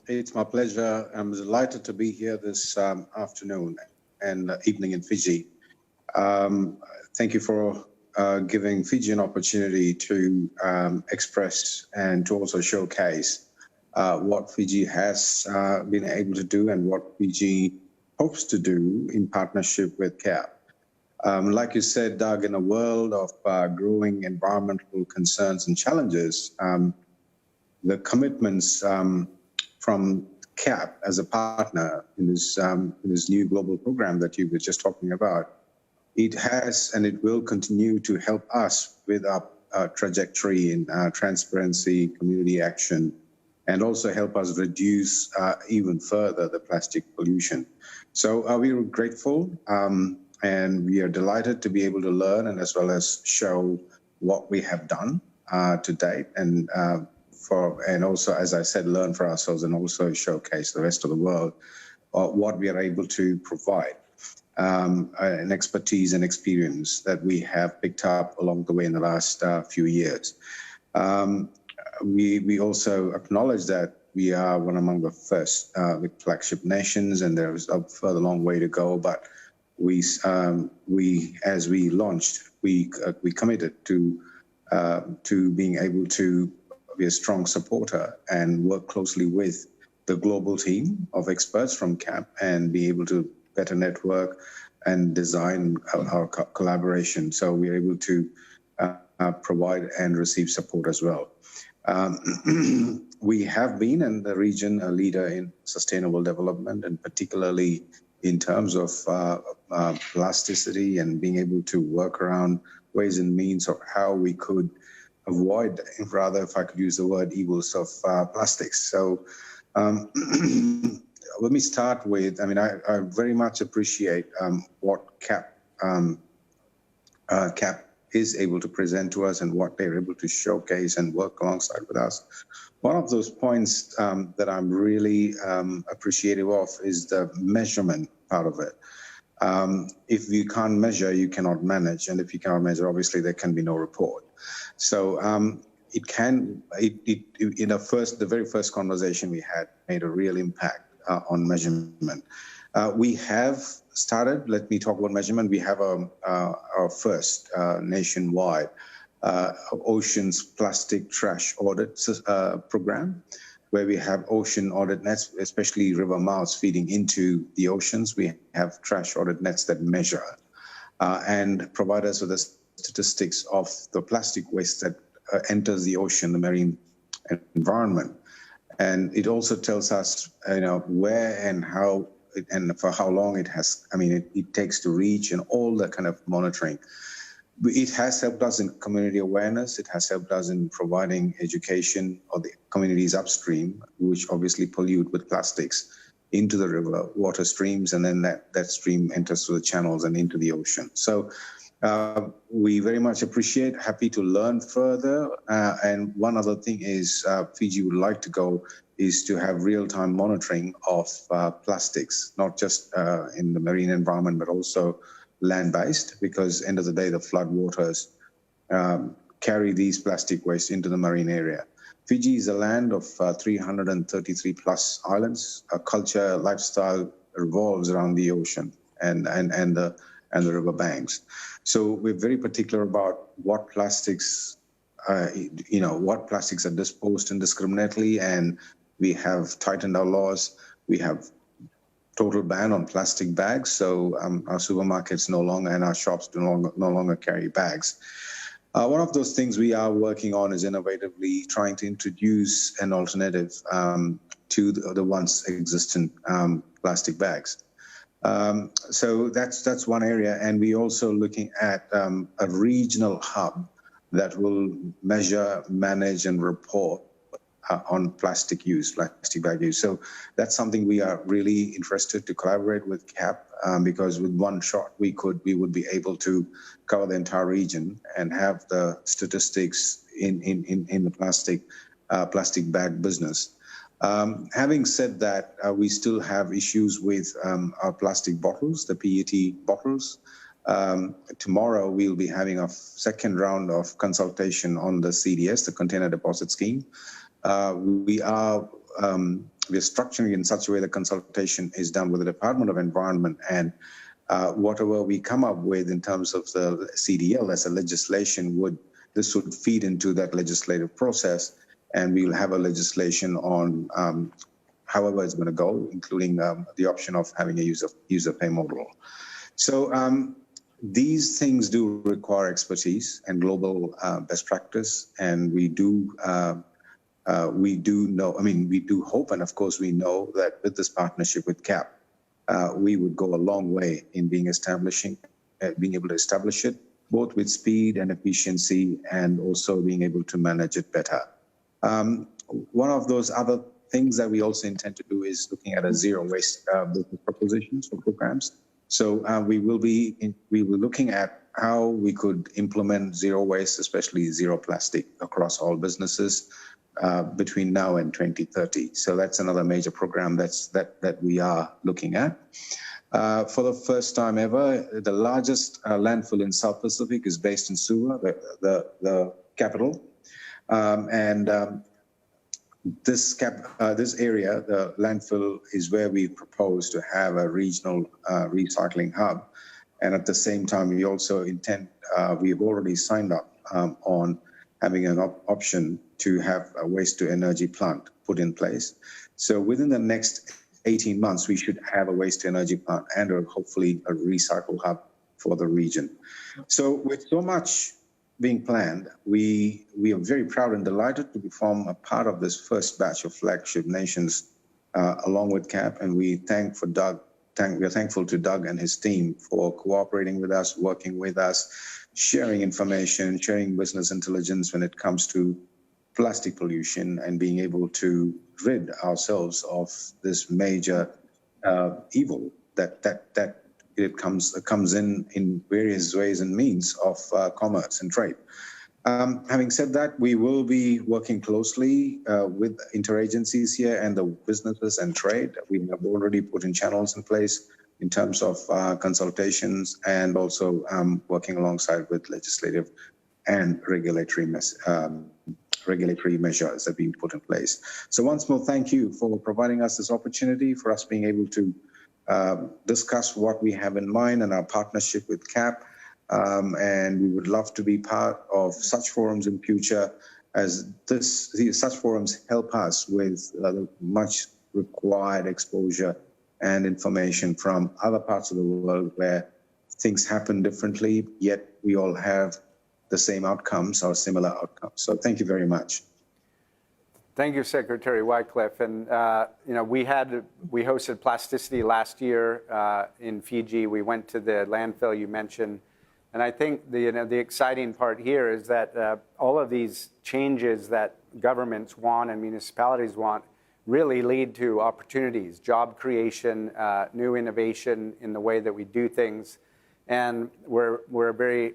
It's my pleasure. I'm delighted to be here this afternoon and evening in Fiji. Thank you for giving Fiji an opportunity to express and to also showcase what Fiji has been able to do and what Fiji hopes to do in partnership with CAP. Like you said, Doug, in a world of growing environmental concerns and challenges, the commitments from CAP as a partner in this new global program that you were just talking about, it has and it will continue to help us with our trajectory in transparency, community action, and also help us reduce even further the plastic pollution. So we are grateful and we are delighted to be able to learn and as well as show what we have done to date and also, as I said, learn for ourselves and also showcase the rest of the world what we are able to provide, an expertise and experience that we have picked up along the way in the last few years. We also acknowledge that we are one among the first with flagship nations, and there is a further long way to go. But we as we launched, we committed to being able to be a strong supporter and work closely with the global team of experts from CAP and be able to better network and design our collaboration. So we're able to provide and receive support as well. We have been in the region a leader in sustainable development, and particularly in terms of plasticity and being able to work around ways and means of how we could avoid, rather, if I could use the word, evils of plastics. So let me start with, I very much appreciate what CAP is able to present to us and what they're able to showcase and work alongside with us. One of those points that I'm really appreciative of is the measurement part of it. If you can't measure, you cannot manage. And if you cannot measure, obviously there can be no report. So the very first conversation we had made a real impact on measurement. We have started, let me talk about measurement. We have our first nationwide oceans plastic trash audit program, where we have ocean audit nets, especially river mouths feeding into the oceans. We have trash audit nets that measure and provide us with the statistics of the plastic waste that enters the ocean, the marine environment. And it also tells us, where and how and for how long it takes to reach, and all that kind of monitoring. It has helped us in community awareness. It has helped us in providing education of the communities upstream, which obviously pollute with plastics into the river water streams, and then that stream enters through the channels and into the ocean. So we very much appreciate, happy to learn further. And one other thing is Fiji would like to go is to have real-time monitoring of plastics, not just in the marine environment, but also land-based, because end of the day, the flood waters carry these plastic waste into the marine area. Fiji is a land of 333 plus islands. Our culture, lifestyle revolves around the ocean and the river banks. So we're very particular about what plastics, what plastics are disposed indiscriminately, and we have tightened our laws. We have total ban on plastic bags, so our supermarkets no longer and our shops no longer carry bags. One of those things we are working on is innovatively trying to introduce an alternative to the once existent plastic bags. So that's one area, and we're also looking at a regional hub that will measure, manage, and report on plastic bag use. So that's something we are really interested to collaborate with CAP, because with one shot we would be able to cover the entire region and have the statistics in the plastic bag business. Having said that, we still have issues with our plastic bottles, the PET bottles. Tomorrow we'll be having a second round of consultation on the CDS, the Container Deposit Scheme. we are structuring in such a way that consultation is done with the Department of Environment, and whatever we come up with in terms of the CDL as a legislation this would feed into that legislative process, and we'll have a legislation on however it's going to go, including the option of having a user pay model. So these things do require expertise and global best practice, and we do know, we do hope, and of course we know that with this partnership with CAP, we would go a long way in being able to establish it, both with speed and efficiency, and also being able to manage it better. One of those other things that we also intend to do is looking at a zero waste business propositions for programs. So we will be looking at how we could implement zero waste, especially zero plastic, across all businesses between now and 2030. So that's another major program that we are looking at. For the first time ever, the largest landfill in South Pacific is based in Suva, the capital, this area, the landfill, is where we propose to have a regional recycling hub. And at the same time, we also intend, we've already signed up on having an option to have a waste-to-energy plant put in place. So within the next 18 months, we should have a waste-to-energy plant and hopefully a recycle hub for the region. So with so much being planned, we are very proud and delighted to form a part of this first batch of flagship nations along with CAP, and we are thankful to Doug and his team for cooperating with us, working with us, sharing information, sharing business intelligence when it comes to plastic pollution, and being able to rid ourselves of this major evil that it comes in various ways and means of commerce and trade. Having said that, we will be working closely with interagencies here and the businesses and trade. We have already put in channels in place in terms of consultations, and also working alongside with legislative and regulatory measures that are being put in place. So once more, thank you for providing us this opportunity, for us being able to discuss what we have in mind and our partnership with CAP. And we would love to be part of such forums in future, as such forums help us with much required exposure and information from other parts of the world where things happen differently, yet we all have the same outcomes or similar outcomes. So thank you very much. Thank you, Secretary Wycliffe. And we hosted Plasticity last year in Fiji. We went to the landfill you mentioned, and I think the exciting part here is that all of these changes that governments want and municipalities want really lead to opportunities, job creation, new innovation in the way that we do things, and we're very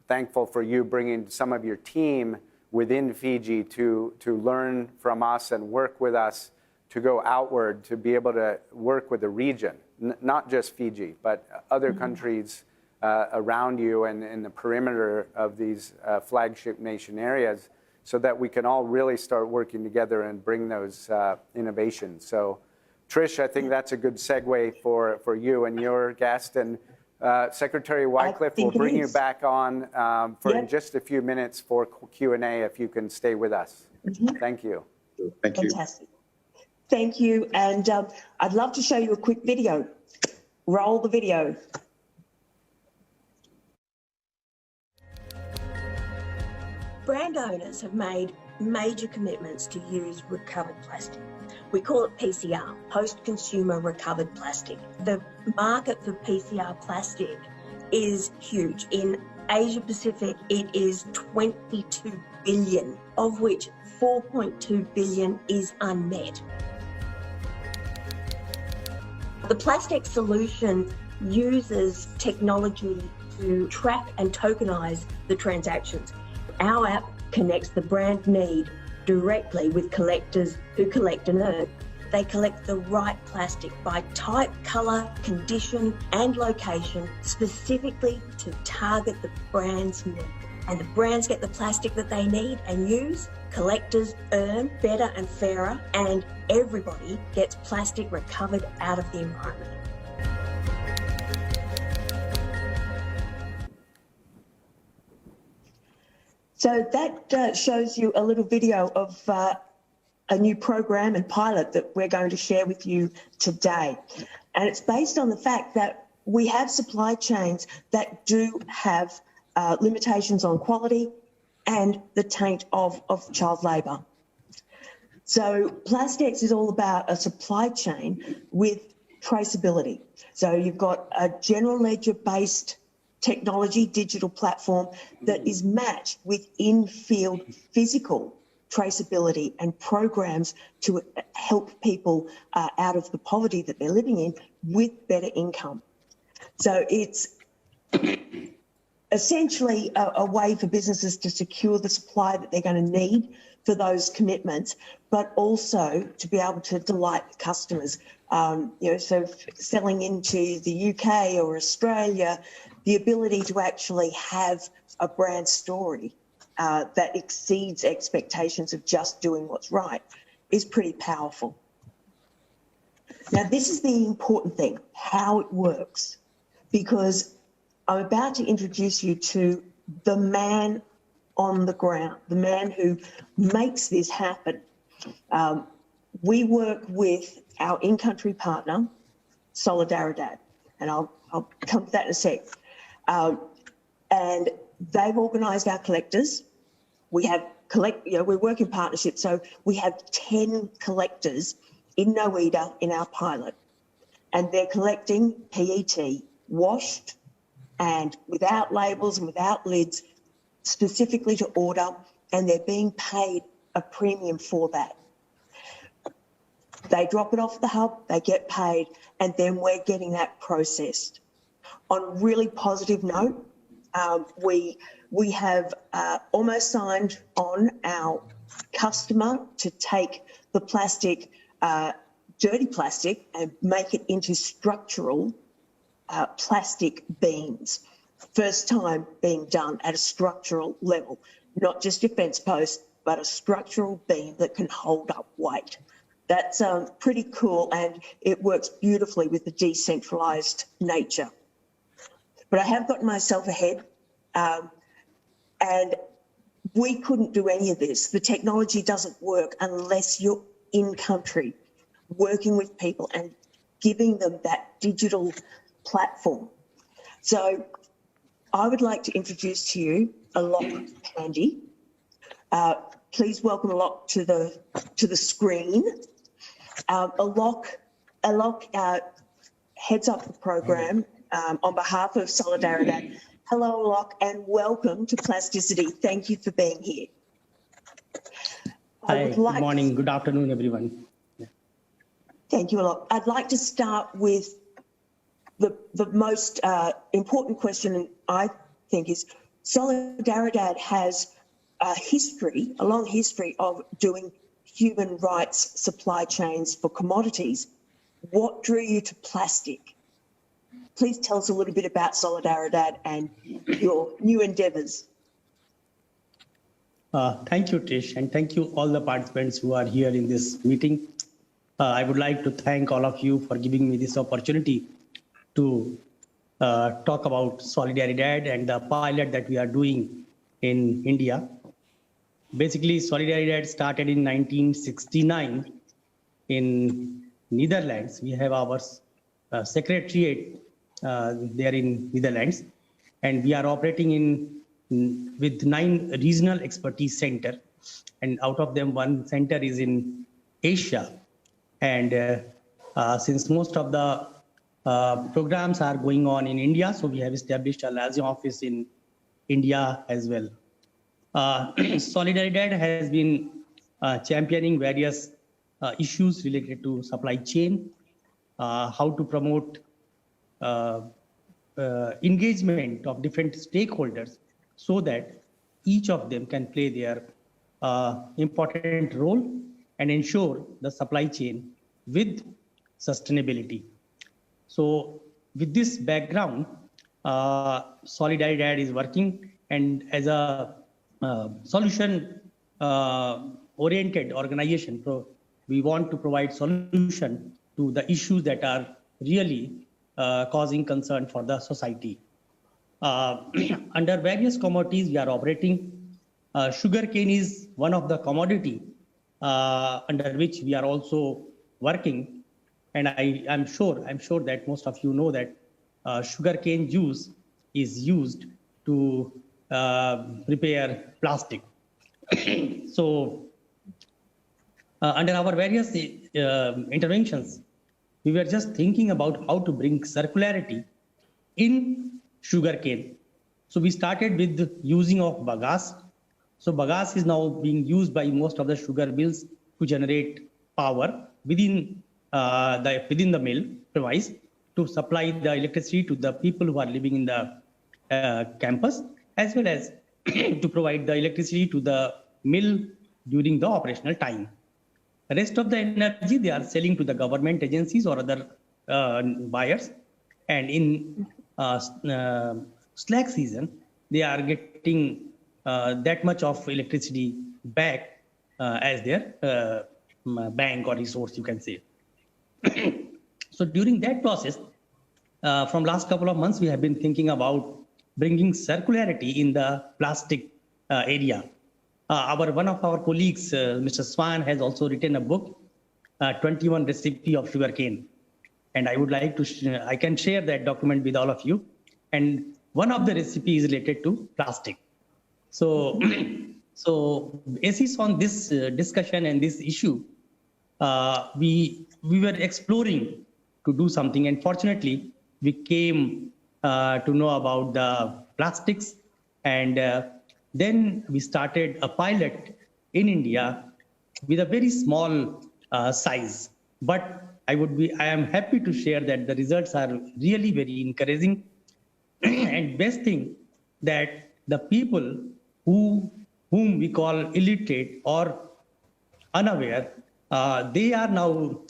thankful for you bringing some of your team within Fiji to learn from us and work with us to go outward, to be able to work with the region, not just Fiji, but other countries around you and in the perimeter of these flagship nation areas, so that we can all really start working together and bring those innovations. So, Trish, I think that's a good segue for you and your guest. And Secretary Wycliffe will bring you back on for in just a few minutes for Q&A, if you can stay with us. Thank you. Thank you. Fantastic. Thank you. And I'd love to show you a quick video. Roll the video. Brand owners have made major commitments to use recovered plastic. We call it PCR, post-consumer recovered plastic. The market for PCR plastic is huge. In Asia Pacific, it is 22 billion, of which 4.2 billion is unmet. The plastic solution uses technology to track and tokenize the transactions. Our app connects the brand need directly with collectors who collect and earn. They collect the right plastic by type, colour, condition and location, specifically to target the brand's need. And the brands get the plastic that they need and use collectors earn better and fairer, and everybody gets plastic recovered out of the environment. So that shows you a little video of a new program and pilot that we're going to share with you today. And it's based on the fact that we have supply chains that do have limitations on quality and the taint of child labour. So Plastex is all about a supply chain with traceability. So you've got a general ledger-based technology, digital platform that is matched with in-field physical traceability and programs to help people out of the poverty that they're living in with better income. So it's essentially a way for businesses to secure the supply that they're going to need for those commitments, but also to be able to delight customers. So selling into the UK or Australia, the ability to actually have a brand story that exceeds expectations of just doing what's right is pretty powerful. Now, this is the important thing, how it works, because I'm about to introduce you to the man on the ground, the man who makes this happen. We work with our in-country partner, Solaridad, and I'll come to that in a sec. And they've organised our collectors. We have we work in partnership, so we have 10 collectors in Noida in our pilot, and they're collecting PET, washed and without labels and without lids, specifically to order, and they're being paid a premium for that. They drop it off the hub, they get paid, and then we're getting that processed. On a really positive note, we have almost signed on our customer to take the plastic, dirty plastic, and make it into structural plastic beams. First time being done at a structural level, not just your fence post, but a structural beam that can hold up weight. That's pretty cool, and it works beautifully with the decentralised nature. But I have gotten myself ahead, and we couldn't do any of this. The technology doesn't work unless you're in country, working with people and giving them that digital platform. So I would like to introduce to you Alok Pandy. Please welcome Alok to the screen. Alok heads up the program on behalf of Solaridad. Hello, Alok, and welcome to Plasticity. Thank you for being here. Hi, good morning, good afternoon, everyone. Thank you, Alok. I'd like to start with the most important question, I think, is Solaridad has a long history of doing human rights supply chains for commodities. What drew you to plastic? Please tell us a little bit about Solaridad and your new endeavours. Thank you, Trish, and thank you all the participants who are here in this meeting. I would like to thank all of you for giving me this opportunity to talk about Solaridad and the pilot that we are doing in India. Basically, Solaridad started in 1969 in Netherlands. We have our Secretariat there in Netherlands, and we are operating with 9 regional expertise centers, and out of them 1 center is in Asia. And since most of the programs are going on in India, so we have established a liaison office in India as well. Solaridad has been championing various issues related to supply chain, how to promote engagement of different stakeholders so that each of them can play their important role and ensure the supply chain with sustainability. So with this background, Solaridad is working, and as a solution oriented organization. We want to provide solution to the issues that are really causing concern for the society. Under various commodities we are operating. Sugarcane is one of the commodity under which we are also working, and I'm sure that most of you know that sugarcane juice is used to prepare plastic. So under our various interventions, we were just thinking about how to bring circularity in sugarcane. So we started with the using of bagasse. So bagasse is now being used by most of the sugar mills to generate power within the mill premise to supply the electricity to the people who are living in the campus, as well as to provide the electricity to the mill during the operational time. The rest of the energy they are selling to the government agencies or other buyers, and in slack season they are getting that much of electricity back as their bank or resource, you can say. So during that process, from last couple of months, we have been thinking about bringing circularity in the plastic area. One of our colleagues, Mr. Swan, has also written a book, 21 Recipe of Sugarcane. And I would like to, I can share that document with all of you. And one of the recipes is related to plastic. So, basis on this discussion and this issue, we were exploring to do something. And fortunately, we came to know about the plastics, and then we started a pilot in India with a very small size. But I am happy to share that the results are really very encouraging. And best thing that the people whom we call illiterate or unaware, they are now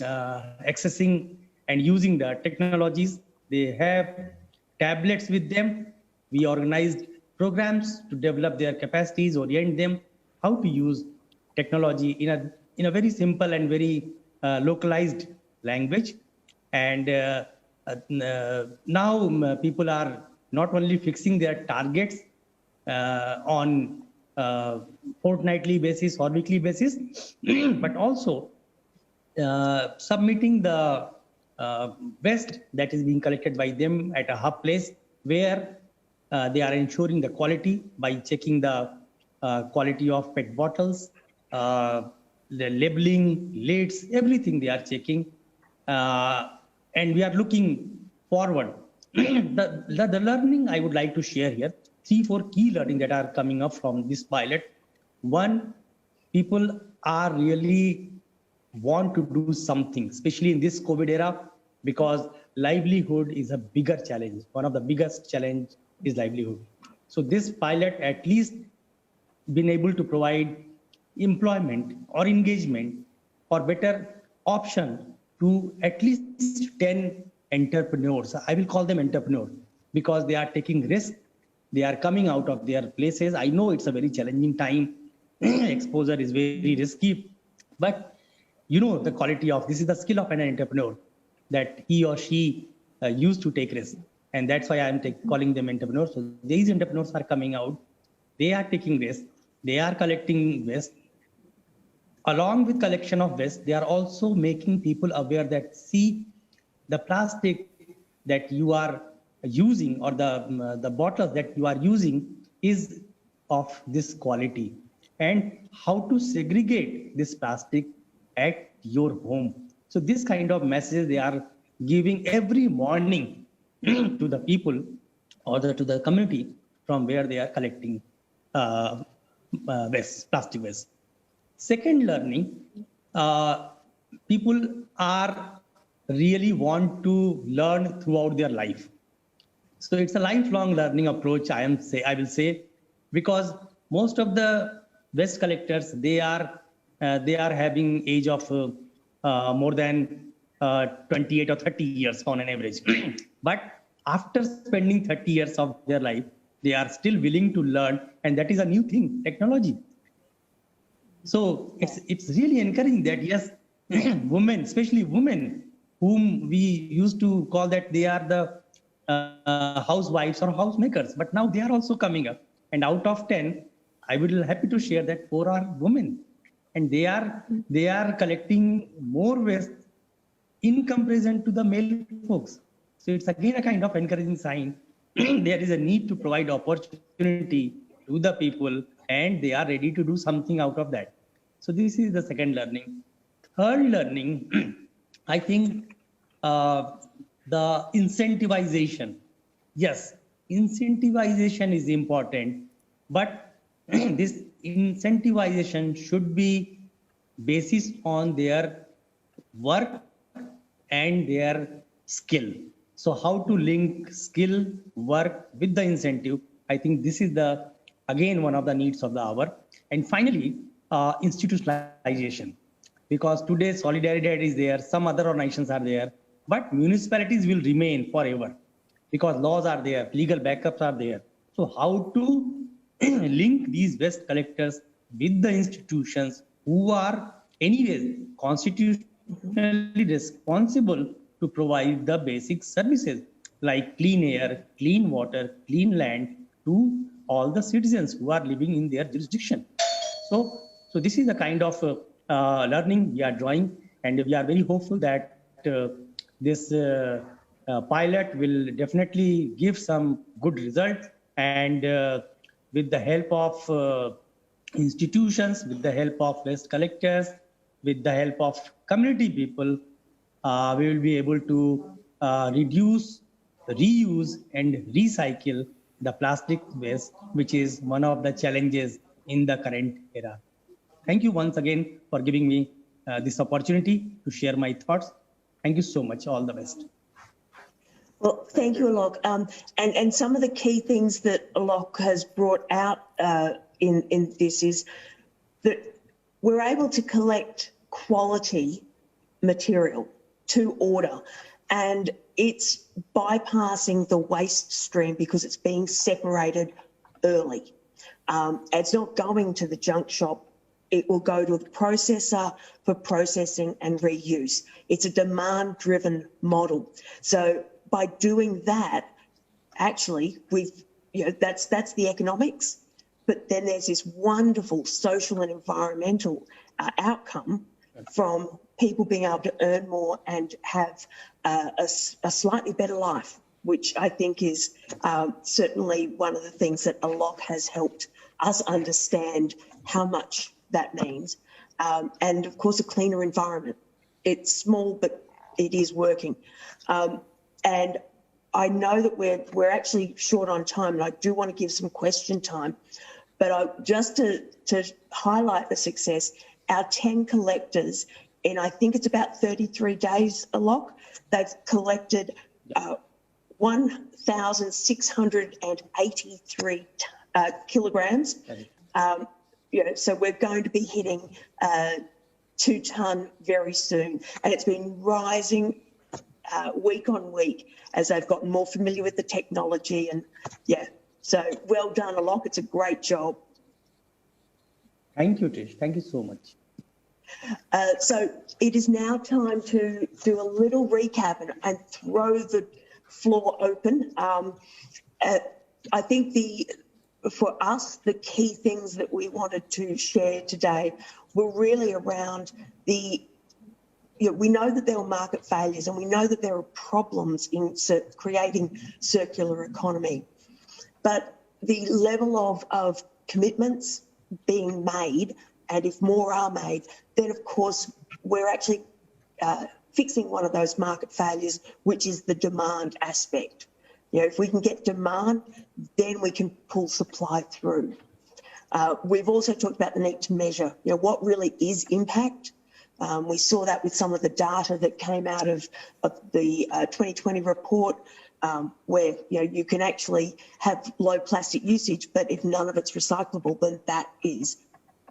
accessing and using the technologies. They have tablets with them. We organized programs to develop their capacities, orient them how to use technology in a very simple and very localized language. And now people are not only fixing their targets on fortnightly basis or weekly basis, but also submitting the waste that is being collected by them at a hub place where they are ensuring the quality by checking the quality of PET bottles, the labeling, lids, everything they are checking. And we are looking forward. The learning I would like to share here, 3-4 key learning that are coming up from this pilot. One, people are really want to do something, especially in this COVID era, because livelihood is a bigger challenge. One of the biggest challenge is livelihood. So this pilot at least been able to provide employment or engagement or better option to at least 10 entrepreneurs. I will call them entrepreneurs because they are taking risk. They are coming out of their places. I know it's a very challenging time. Exposure is very risky, but you know the quality of, this is the skill of an entrepreneur, that he or she used to take risks. And that's why I'm calling them entrepreneurs. So these entrepreneurs are coming out. They are taking risks. They are collecting waste. Along with collection of waste, they are also making people aware that, see, the plastic that you are using or the bottles that you are using is of this quality, and how to segregate this plastic at your home. So this kind of message they are giving every morning to the people or to the community from where they are collecting waste, plastic waste. Second learning, people are really want to learn throughout their life. So it's a lifelong learning approach, I will say, because most of the waste collectors, they are having age of more than 28 or 30 years on an average. But after spending 30 years of their life, they are still willing to learn, and that is a new thing, technology. So it's really encouraging that, yes, women, especially women, whom we used to call that they are the housewives or housemakers, but now they are also coming up. And out of 10, I would be happy to share that 4 are women, and they are collecting more waste in comparison to the male folks. So it's again a kind of encouraging sign. There is a need to provide opportunity to the people, and they are ready to do something out of that. So this is the second learning. Third learning, I think the incentivization. Yes, incentivization is important, but this incentivization should be based on their work and their skill. So how to link skill, work with the incentive? I think this is again one of the needs of the hour. And finally, institutionalization. Because today Solaridad is there, some other organizations are there, but municipalities will remain forever because laws are there, legal backups are there. So how to link these waste collectors with the institutions who are anyways constitutionally responsible to provide the basic services like clean air, clean water, clean land to all the citizens who are living in their jurisdiction. So this is the kind of learning we are drawing, and we are very hopeful that this pilot will definitely give some good results, and with the help of institutions, with the help of waste collectors, with the help of community people, we will be able to reduce, reuse, and recycle the plastic waste, which is one of the challenges in the current era. Thank you once again for giving me this opportunity to share my thoughts. Thank you so much. All the best. Well, thank you, Alok. And some of the key things that Alok has brought out in this is that we're able to collect quality material to order, and it's bypassing the waste stream because it's being separated early. It's not going to the junk shop. It will go to the processor for processing and reuse. It's a demand-driven model. So by doing that, actually, that's the economics. But then there's this wonderful social and environmental outcome from people being able to earn more and have a slightly better life, which I think is certainly one of the things that Alok has helped us understand how much that means. And of course, a cleaner environment. It's small, but it is working. And I know that we're actually short on time, and I do want to give some question time. But just to highlight the success, our 10 collectors, in I think it's about 33 days, Alok, they've collected 1,683 kilograms. So we're going to be hitting 2 ton very soon, and it's been rising week on week as they've gotten more familiar with the technology. And so well done, Alok. It's a great job. Thank you, Trish. Thank you so much. So it is now time to do a little recap and throw the floor open. I think for us, the key things that we wanted to share today were really around we know that there are market failures, and we know that there are problems in creating circular economy. But the level of commitments being made, and if more are made, then of course we're actually fixing one of those market failures, which is the demand aspect. If we can get demand, then we can pull supply through. We've also talked about the need to measure, what really is impact. We saw that with some of the data that came out of the 2020 report, where you can actually have low plastic usage, but if none of it's recyclable, then that is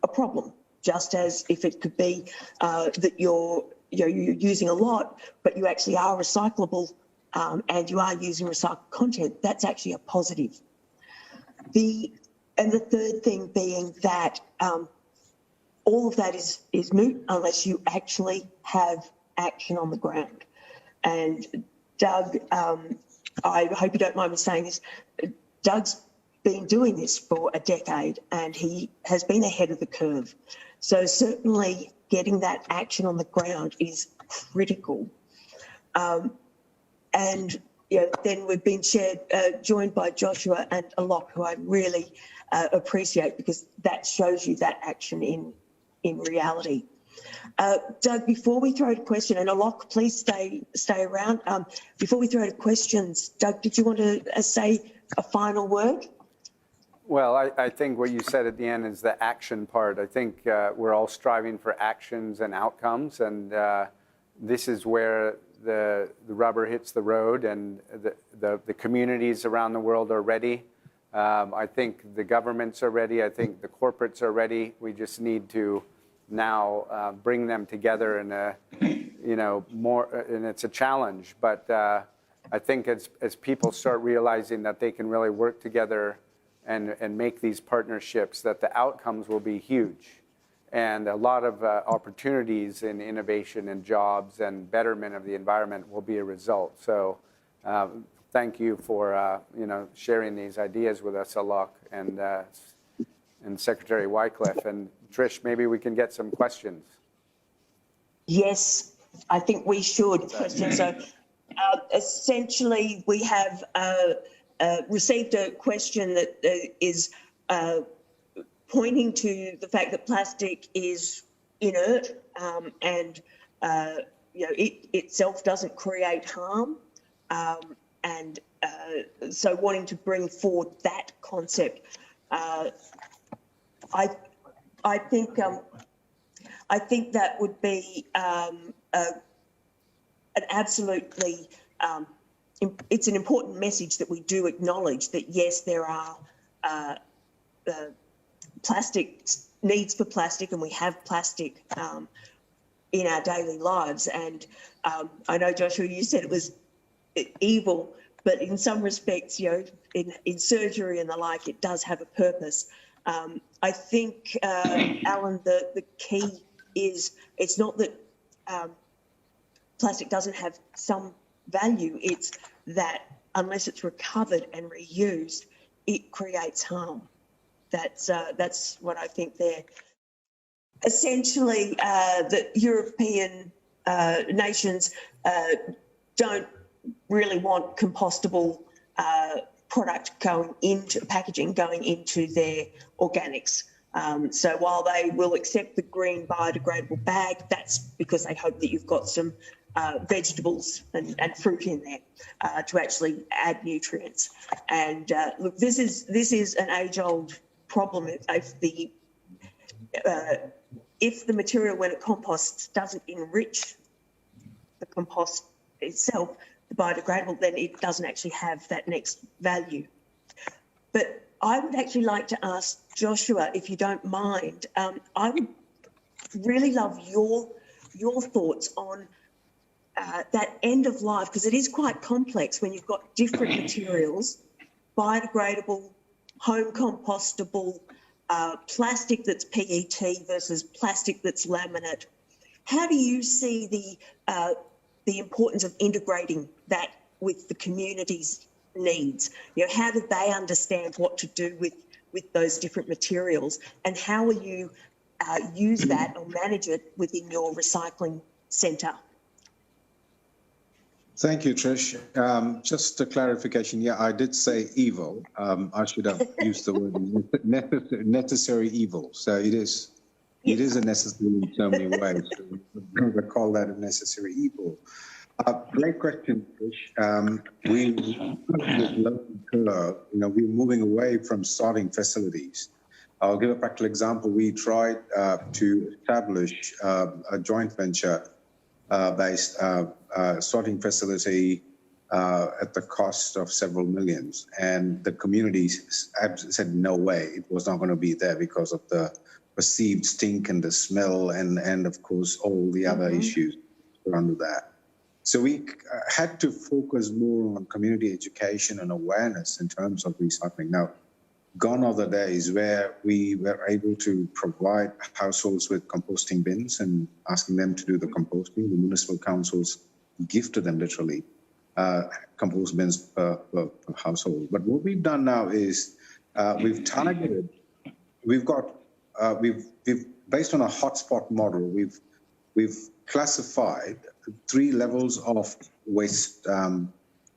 a problem. Just as if it could be that you're using a lot, but you actually are recyclable and you are using recycled content, that's actually a positive. And the third thing being that all of that is moot unless you actually have action on the ground. And Doug, I hope you don't mind me saying this, Doug's been doing this for a decade and he has been ahead of the curve. So certainly getting that action on the ground is critical. And then we've been joined by Joshua and Alok, who I really appreciate, because that shows you that action in reality. Doug, before we throw to question, and Alok, please stay around. Before we throw to questions, Doug, did you want to say a final word? Well, I think what you said at the end is the action part. I think we're all striving for actions and outcomes, and this is where the rubber hits the road, and the communities around the world are ready. I think the governments are ready. I think the corporates are ready. We just need to now bring them together in more, and it's a challenge. But I think as people start realizing that they can really work together and make these partnerships, that the outcomes will be huge. And a lot of opportunities in innovation and jobs and betterment of the environment will be a result. So thank you for sharing these ideas with us, Alok, and Secretary Wycliffe. And Trish, maybe we can get some questions. Yes, I think we should. Questions. So essentially, we have received a question that is pointing to the fact that plastic is inert and it itself doesn't create harm, and so wanting to bring forward that concept. I think that would be an absolutely. It's an important message that we do acknowledge that yes, there are plastic needs for plastic, and we have plastic in our daily lives. And I know, Joshua, you said it was evil, but in some respects, in surgery and the like, it does have a purpose. I think, Alan, the key is it's not that plastic doesn't have some value, it's that unless it's recovered and reused, it creates harm. That's what I think there. Essentially, the European nations don't really want compostable product packaging going into their organics. So while they will accept the green biodegradable bag, that's because they hope that you've got some vegetables and fruit in there to actually add nutrients. And look, this is an age-old problem. If the material, when it composts, doesn't enrich the compost itself, the biodegradable, then it doesn't actually have that next value. But I would actually like to ask Joshua, if you don't mind, I would really love your thoughts on that end of life, because it is quite complex when you've got different materials, biodegradable, home compostable, plastic that's PET versus plastic that's laminate. How do you see the importance of integrating that with the community's needs? How do they understand what to do with those different materials, and how will you use that or manage it within your recycling centre? Thank you, Trish. Just a clarification. Yeah, I did say evil. I should have used the word necessary evil. So it is a necessary in so many ways. So we call that a necessary evil. Great question, Trish. We're moving away from sorting facilities. I'll give a practical example. We tried to establish a joint venture based sorting facility at the cost of several millions. And the community said, no way, it was not going to be there because of the perceived stink and the smell and of course, all the other issues around that. So we had to focus more on community education and awareness in terms of recycling. Now, Gone are the days where we were able to provide households with composting bins and asking them to do the composting. The municipal councils gifted them literally compost bins per household. But what we've done now is we've targeted. We've based on a hotspot model. We've classified 3 levels of waste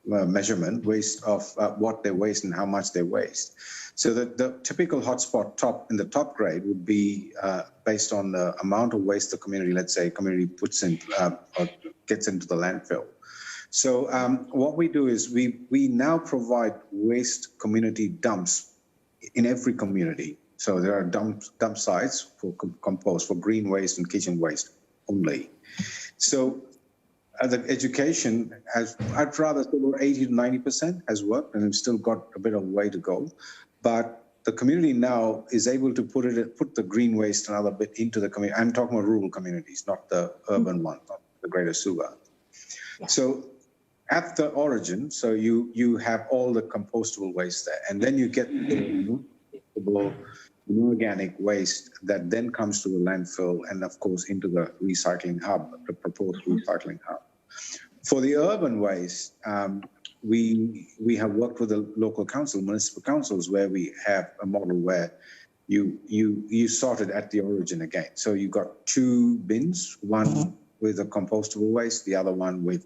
measurement, waste of what they waste and how much they waste. So the typical hotspot in the top grade would be based on the amount of waste the community, let's say, community puts in or gets into the landfill. So what we do is we now provide waste community dumps in every community. So there are dump sites for compost, for green waste and kitchen waste only. So the education has, I'd rather say over 80 to 90% has worked, and we've still got a bit of way to go. But the community now is able to put the green waste and other bit into the community. I'm talking about rural communities, not the urban ones, not the greater Suva. Yeah. So at the origin, so you have all the compostable waste there, and then you get the inorganic waste that then comes to the landfill and, of course, into the recycling hub, the proposed recycling hub. For the urban waste, we have worked with the local council, municipal councils, where we have a model where you sort it at the origin again. So you got 2 bins, one with the compostable waste, the other one with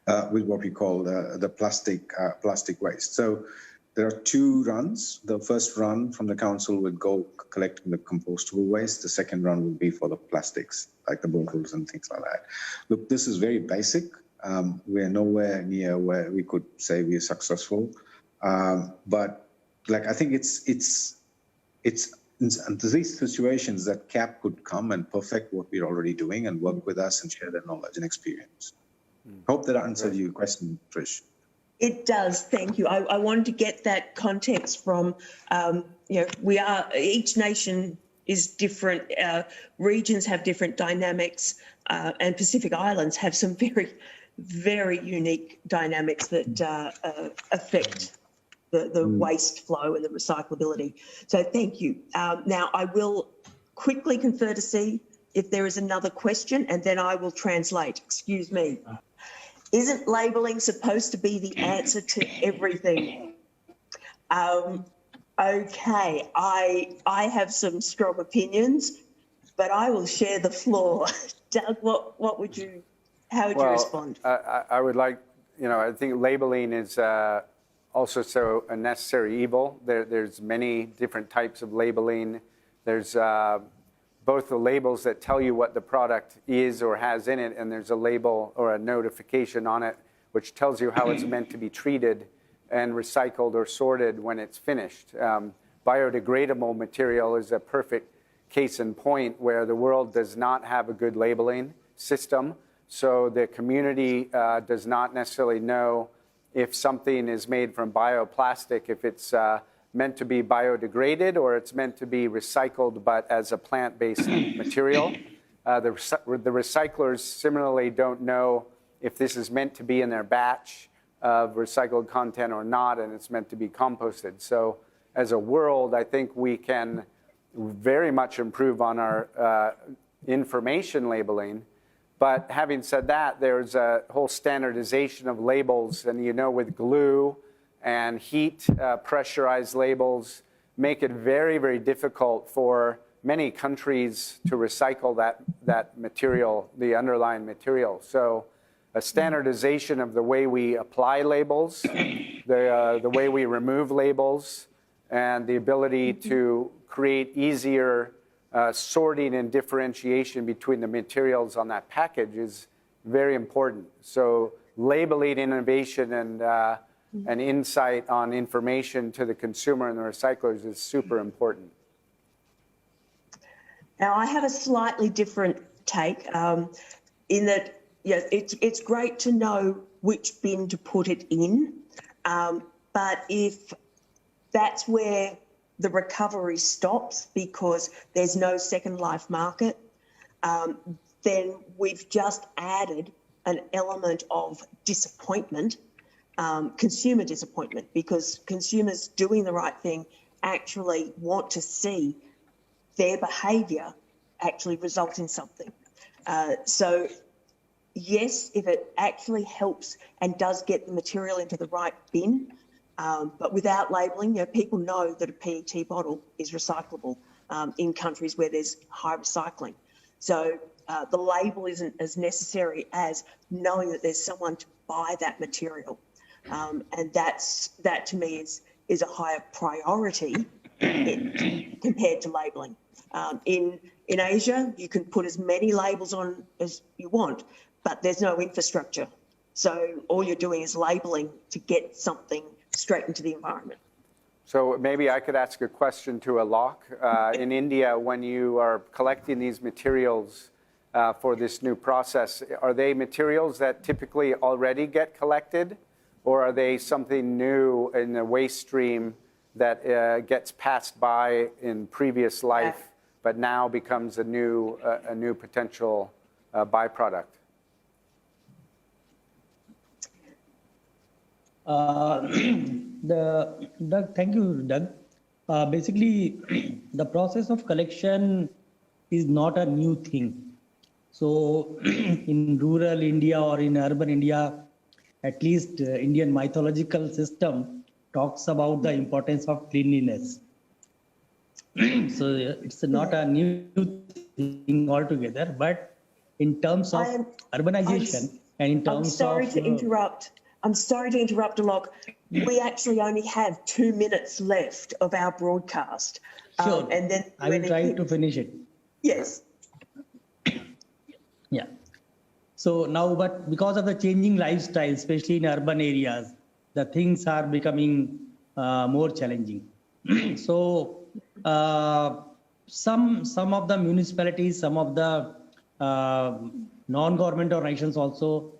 what we call the plastic waste. So there are 2 runs. The first run from the council would go collecting the compostable waste. The second run would be for the plastics, like the bottles and things like that. Look, this is very basic. We're nowhere near where we could say we are successful. But like, I think it's these situations that CAP could come and perfect what we're already doing and work with us and share their knowledge and experience. Hope that answered your question, Trish. It does, thank you. I wanted to get that context from, each nation is different, regions have different dynamics, and Pacific Islands have some very, very unique dynamics that affect the waste flow and the recyclability. So thank you. Now I will quickly confer to see if there is another question, and then I will translate. Excuse me. Isn't labelling supposed to be the answer to everything? Okay, I have some strong opinions, but I will share the floor. Doug, how would you respond? I would like, I think labelling is also so a necessary evil. There's many different types of labelling. There's both the labels that tell you what the product is or has in it, and there's a label or a notification on it which tells you how it's meant to be treated and recycled or sorted when it's finished. Biodegradable material is a perfect case in point where the world does not have a good labeling system, so the community does not necessarily know if something is made from bioplastic, if it's meant to be biodegraded or it's meant to be recycled but as a plant-based material. The recyclers similarly don't know if this is meant to be in their batch of recycled content or not, and it's meant to be composted. So as a world, I think we can very much improve on our information labeling. But having said that, there's a whole standardization of labels, and with glue and heat pressurized labels make it very, very difficult for many countries to recycle that material, the underlying material. So a standardization of the way we apply labels, the way we remove labels, and the ability to create easier sorting and differentiation between the materials on that package is very important. So labeling innovation and insight on information to the consumer and the recyclers is super important. Now, I have a slightly different take in that it's great to know which bin to put it in, but if that's where the recovery stops because there's no second life market, then we've just added an element of disappointment consumer disappointment, because consumers doing the right thing actually want to see their behaviour actually result in something. So yes, if it actually helps and does get the material into the right bin, but without labelling, people know that a PET bottle is recyclable in countries where there's high recycling. So the label isn't as necessary as knowing that there's someone to buy that material. And that to me is a higher priority compared to labelling. In Asia, you can put as many labels on as you want, but there's no infrastructure. So all you're doing is labelling to get something straight into the environment. So maybe I could ask a question to Alok. In India, when you are collecting these materials for this new process, are they materials that typically already get collected, or are they something new in the waste stream that gets passed by in previous life, but now becomes a new potential byproduct? Doug, thank you, Doug. Basically, the process of collection is not a new thing. So in rural India or in urban India, at least Indian mythological system talks about the importance of cleanliness. So it's not a new thing altogether, but in terms of urbanization and in terms I'm sorry to interrupt. I'm sorry to interrupt, Alok. We actually only have 2 minutes left of our broadcast. Sure. And then I will try to finish it. Yes. Yeah. So now, but because of the changing lifestyle, especially in urban areas, the things are becoming more challenging. So some of the municipalities, some of the non-government organizations also,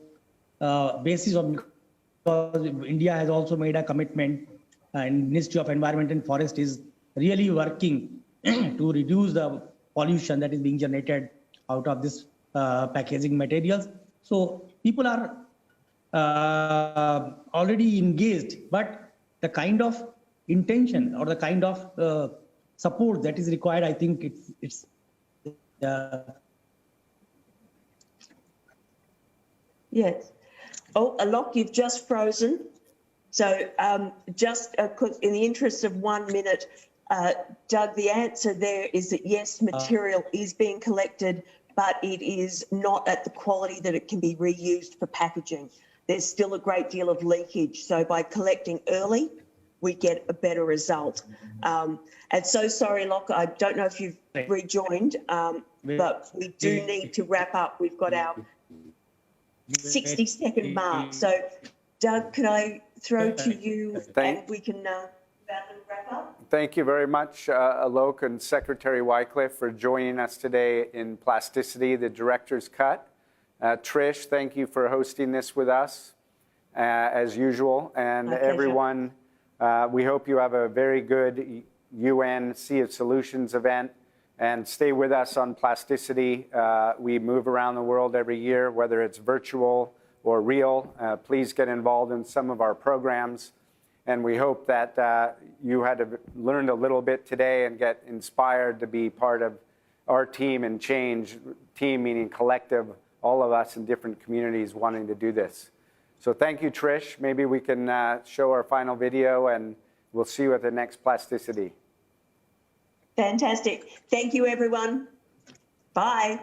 basis of, because India has also made a commitment, and Ministry of Environment and Forest is really working to reduce the pollution that is being generated out of this packaging materials. So people are already engaged, but the kind of intention or the kind of support that is required, I think it's Yes. Oh, Alok, you've just frozen. So just in the interest of 1 minute, Doug, the answer there is that yes, material is being collected, but it is not at the quality that it can be reused for packaging. There's still a great deal of leakage. So by collecting early, we get a better result. And so sorry, Alok, I don't know if you've rejoined, but we do need to wrap up. We've got our 60-second mark. So, Doug, can I throw to you and we can wrap up? Thank you very much, Alok and Secretary Wycliffe, for joining us today in Plasticity, the Director's Cut. Trish, thank you for hosting this with us, as usual. And everyone, we hope you have a very good UN Sea of Solutions event. And stay with us on Plasticity. We move around the world every year, whether it's virtual or real. Please get involved in some of our programs. And we hope that you had learned a little bit today and get inspired to be part of our team and change. Team meaning collective, all of us in different communities wanting to do this. So thank you, Trish. Maybe we can show our final video, and we'll see you at the next Plasticity. Fantastic. Thank you, everyone. Bye.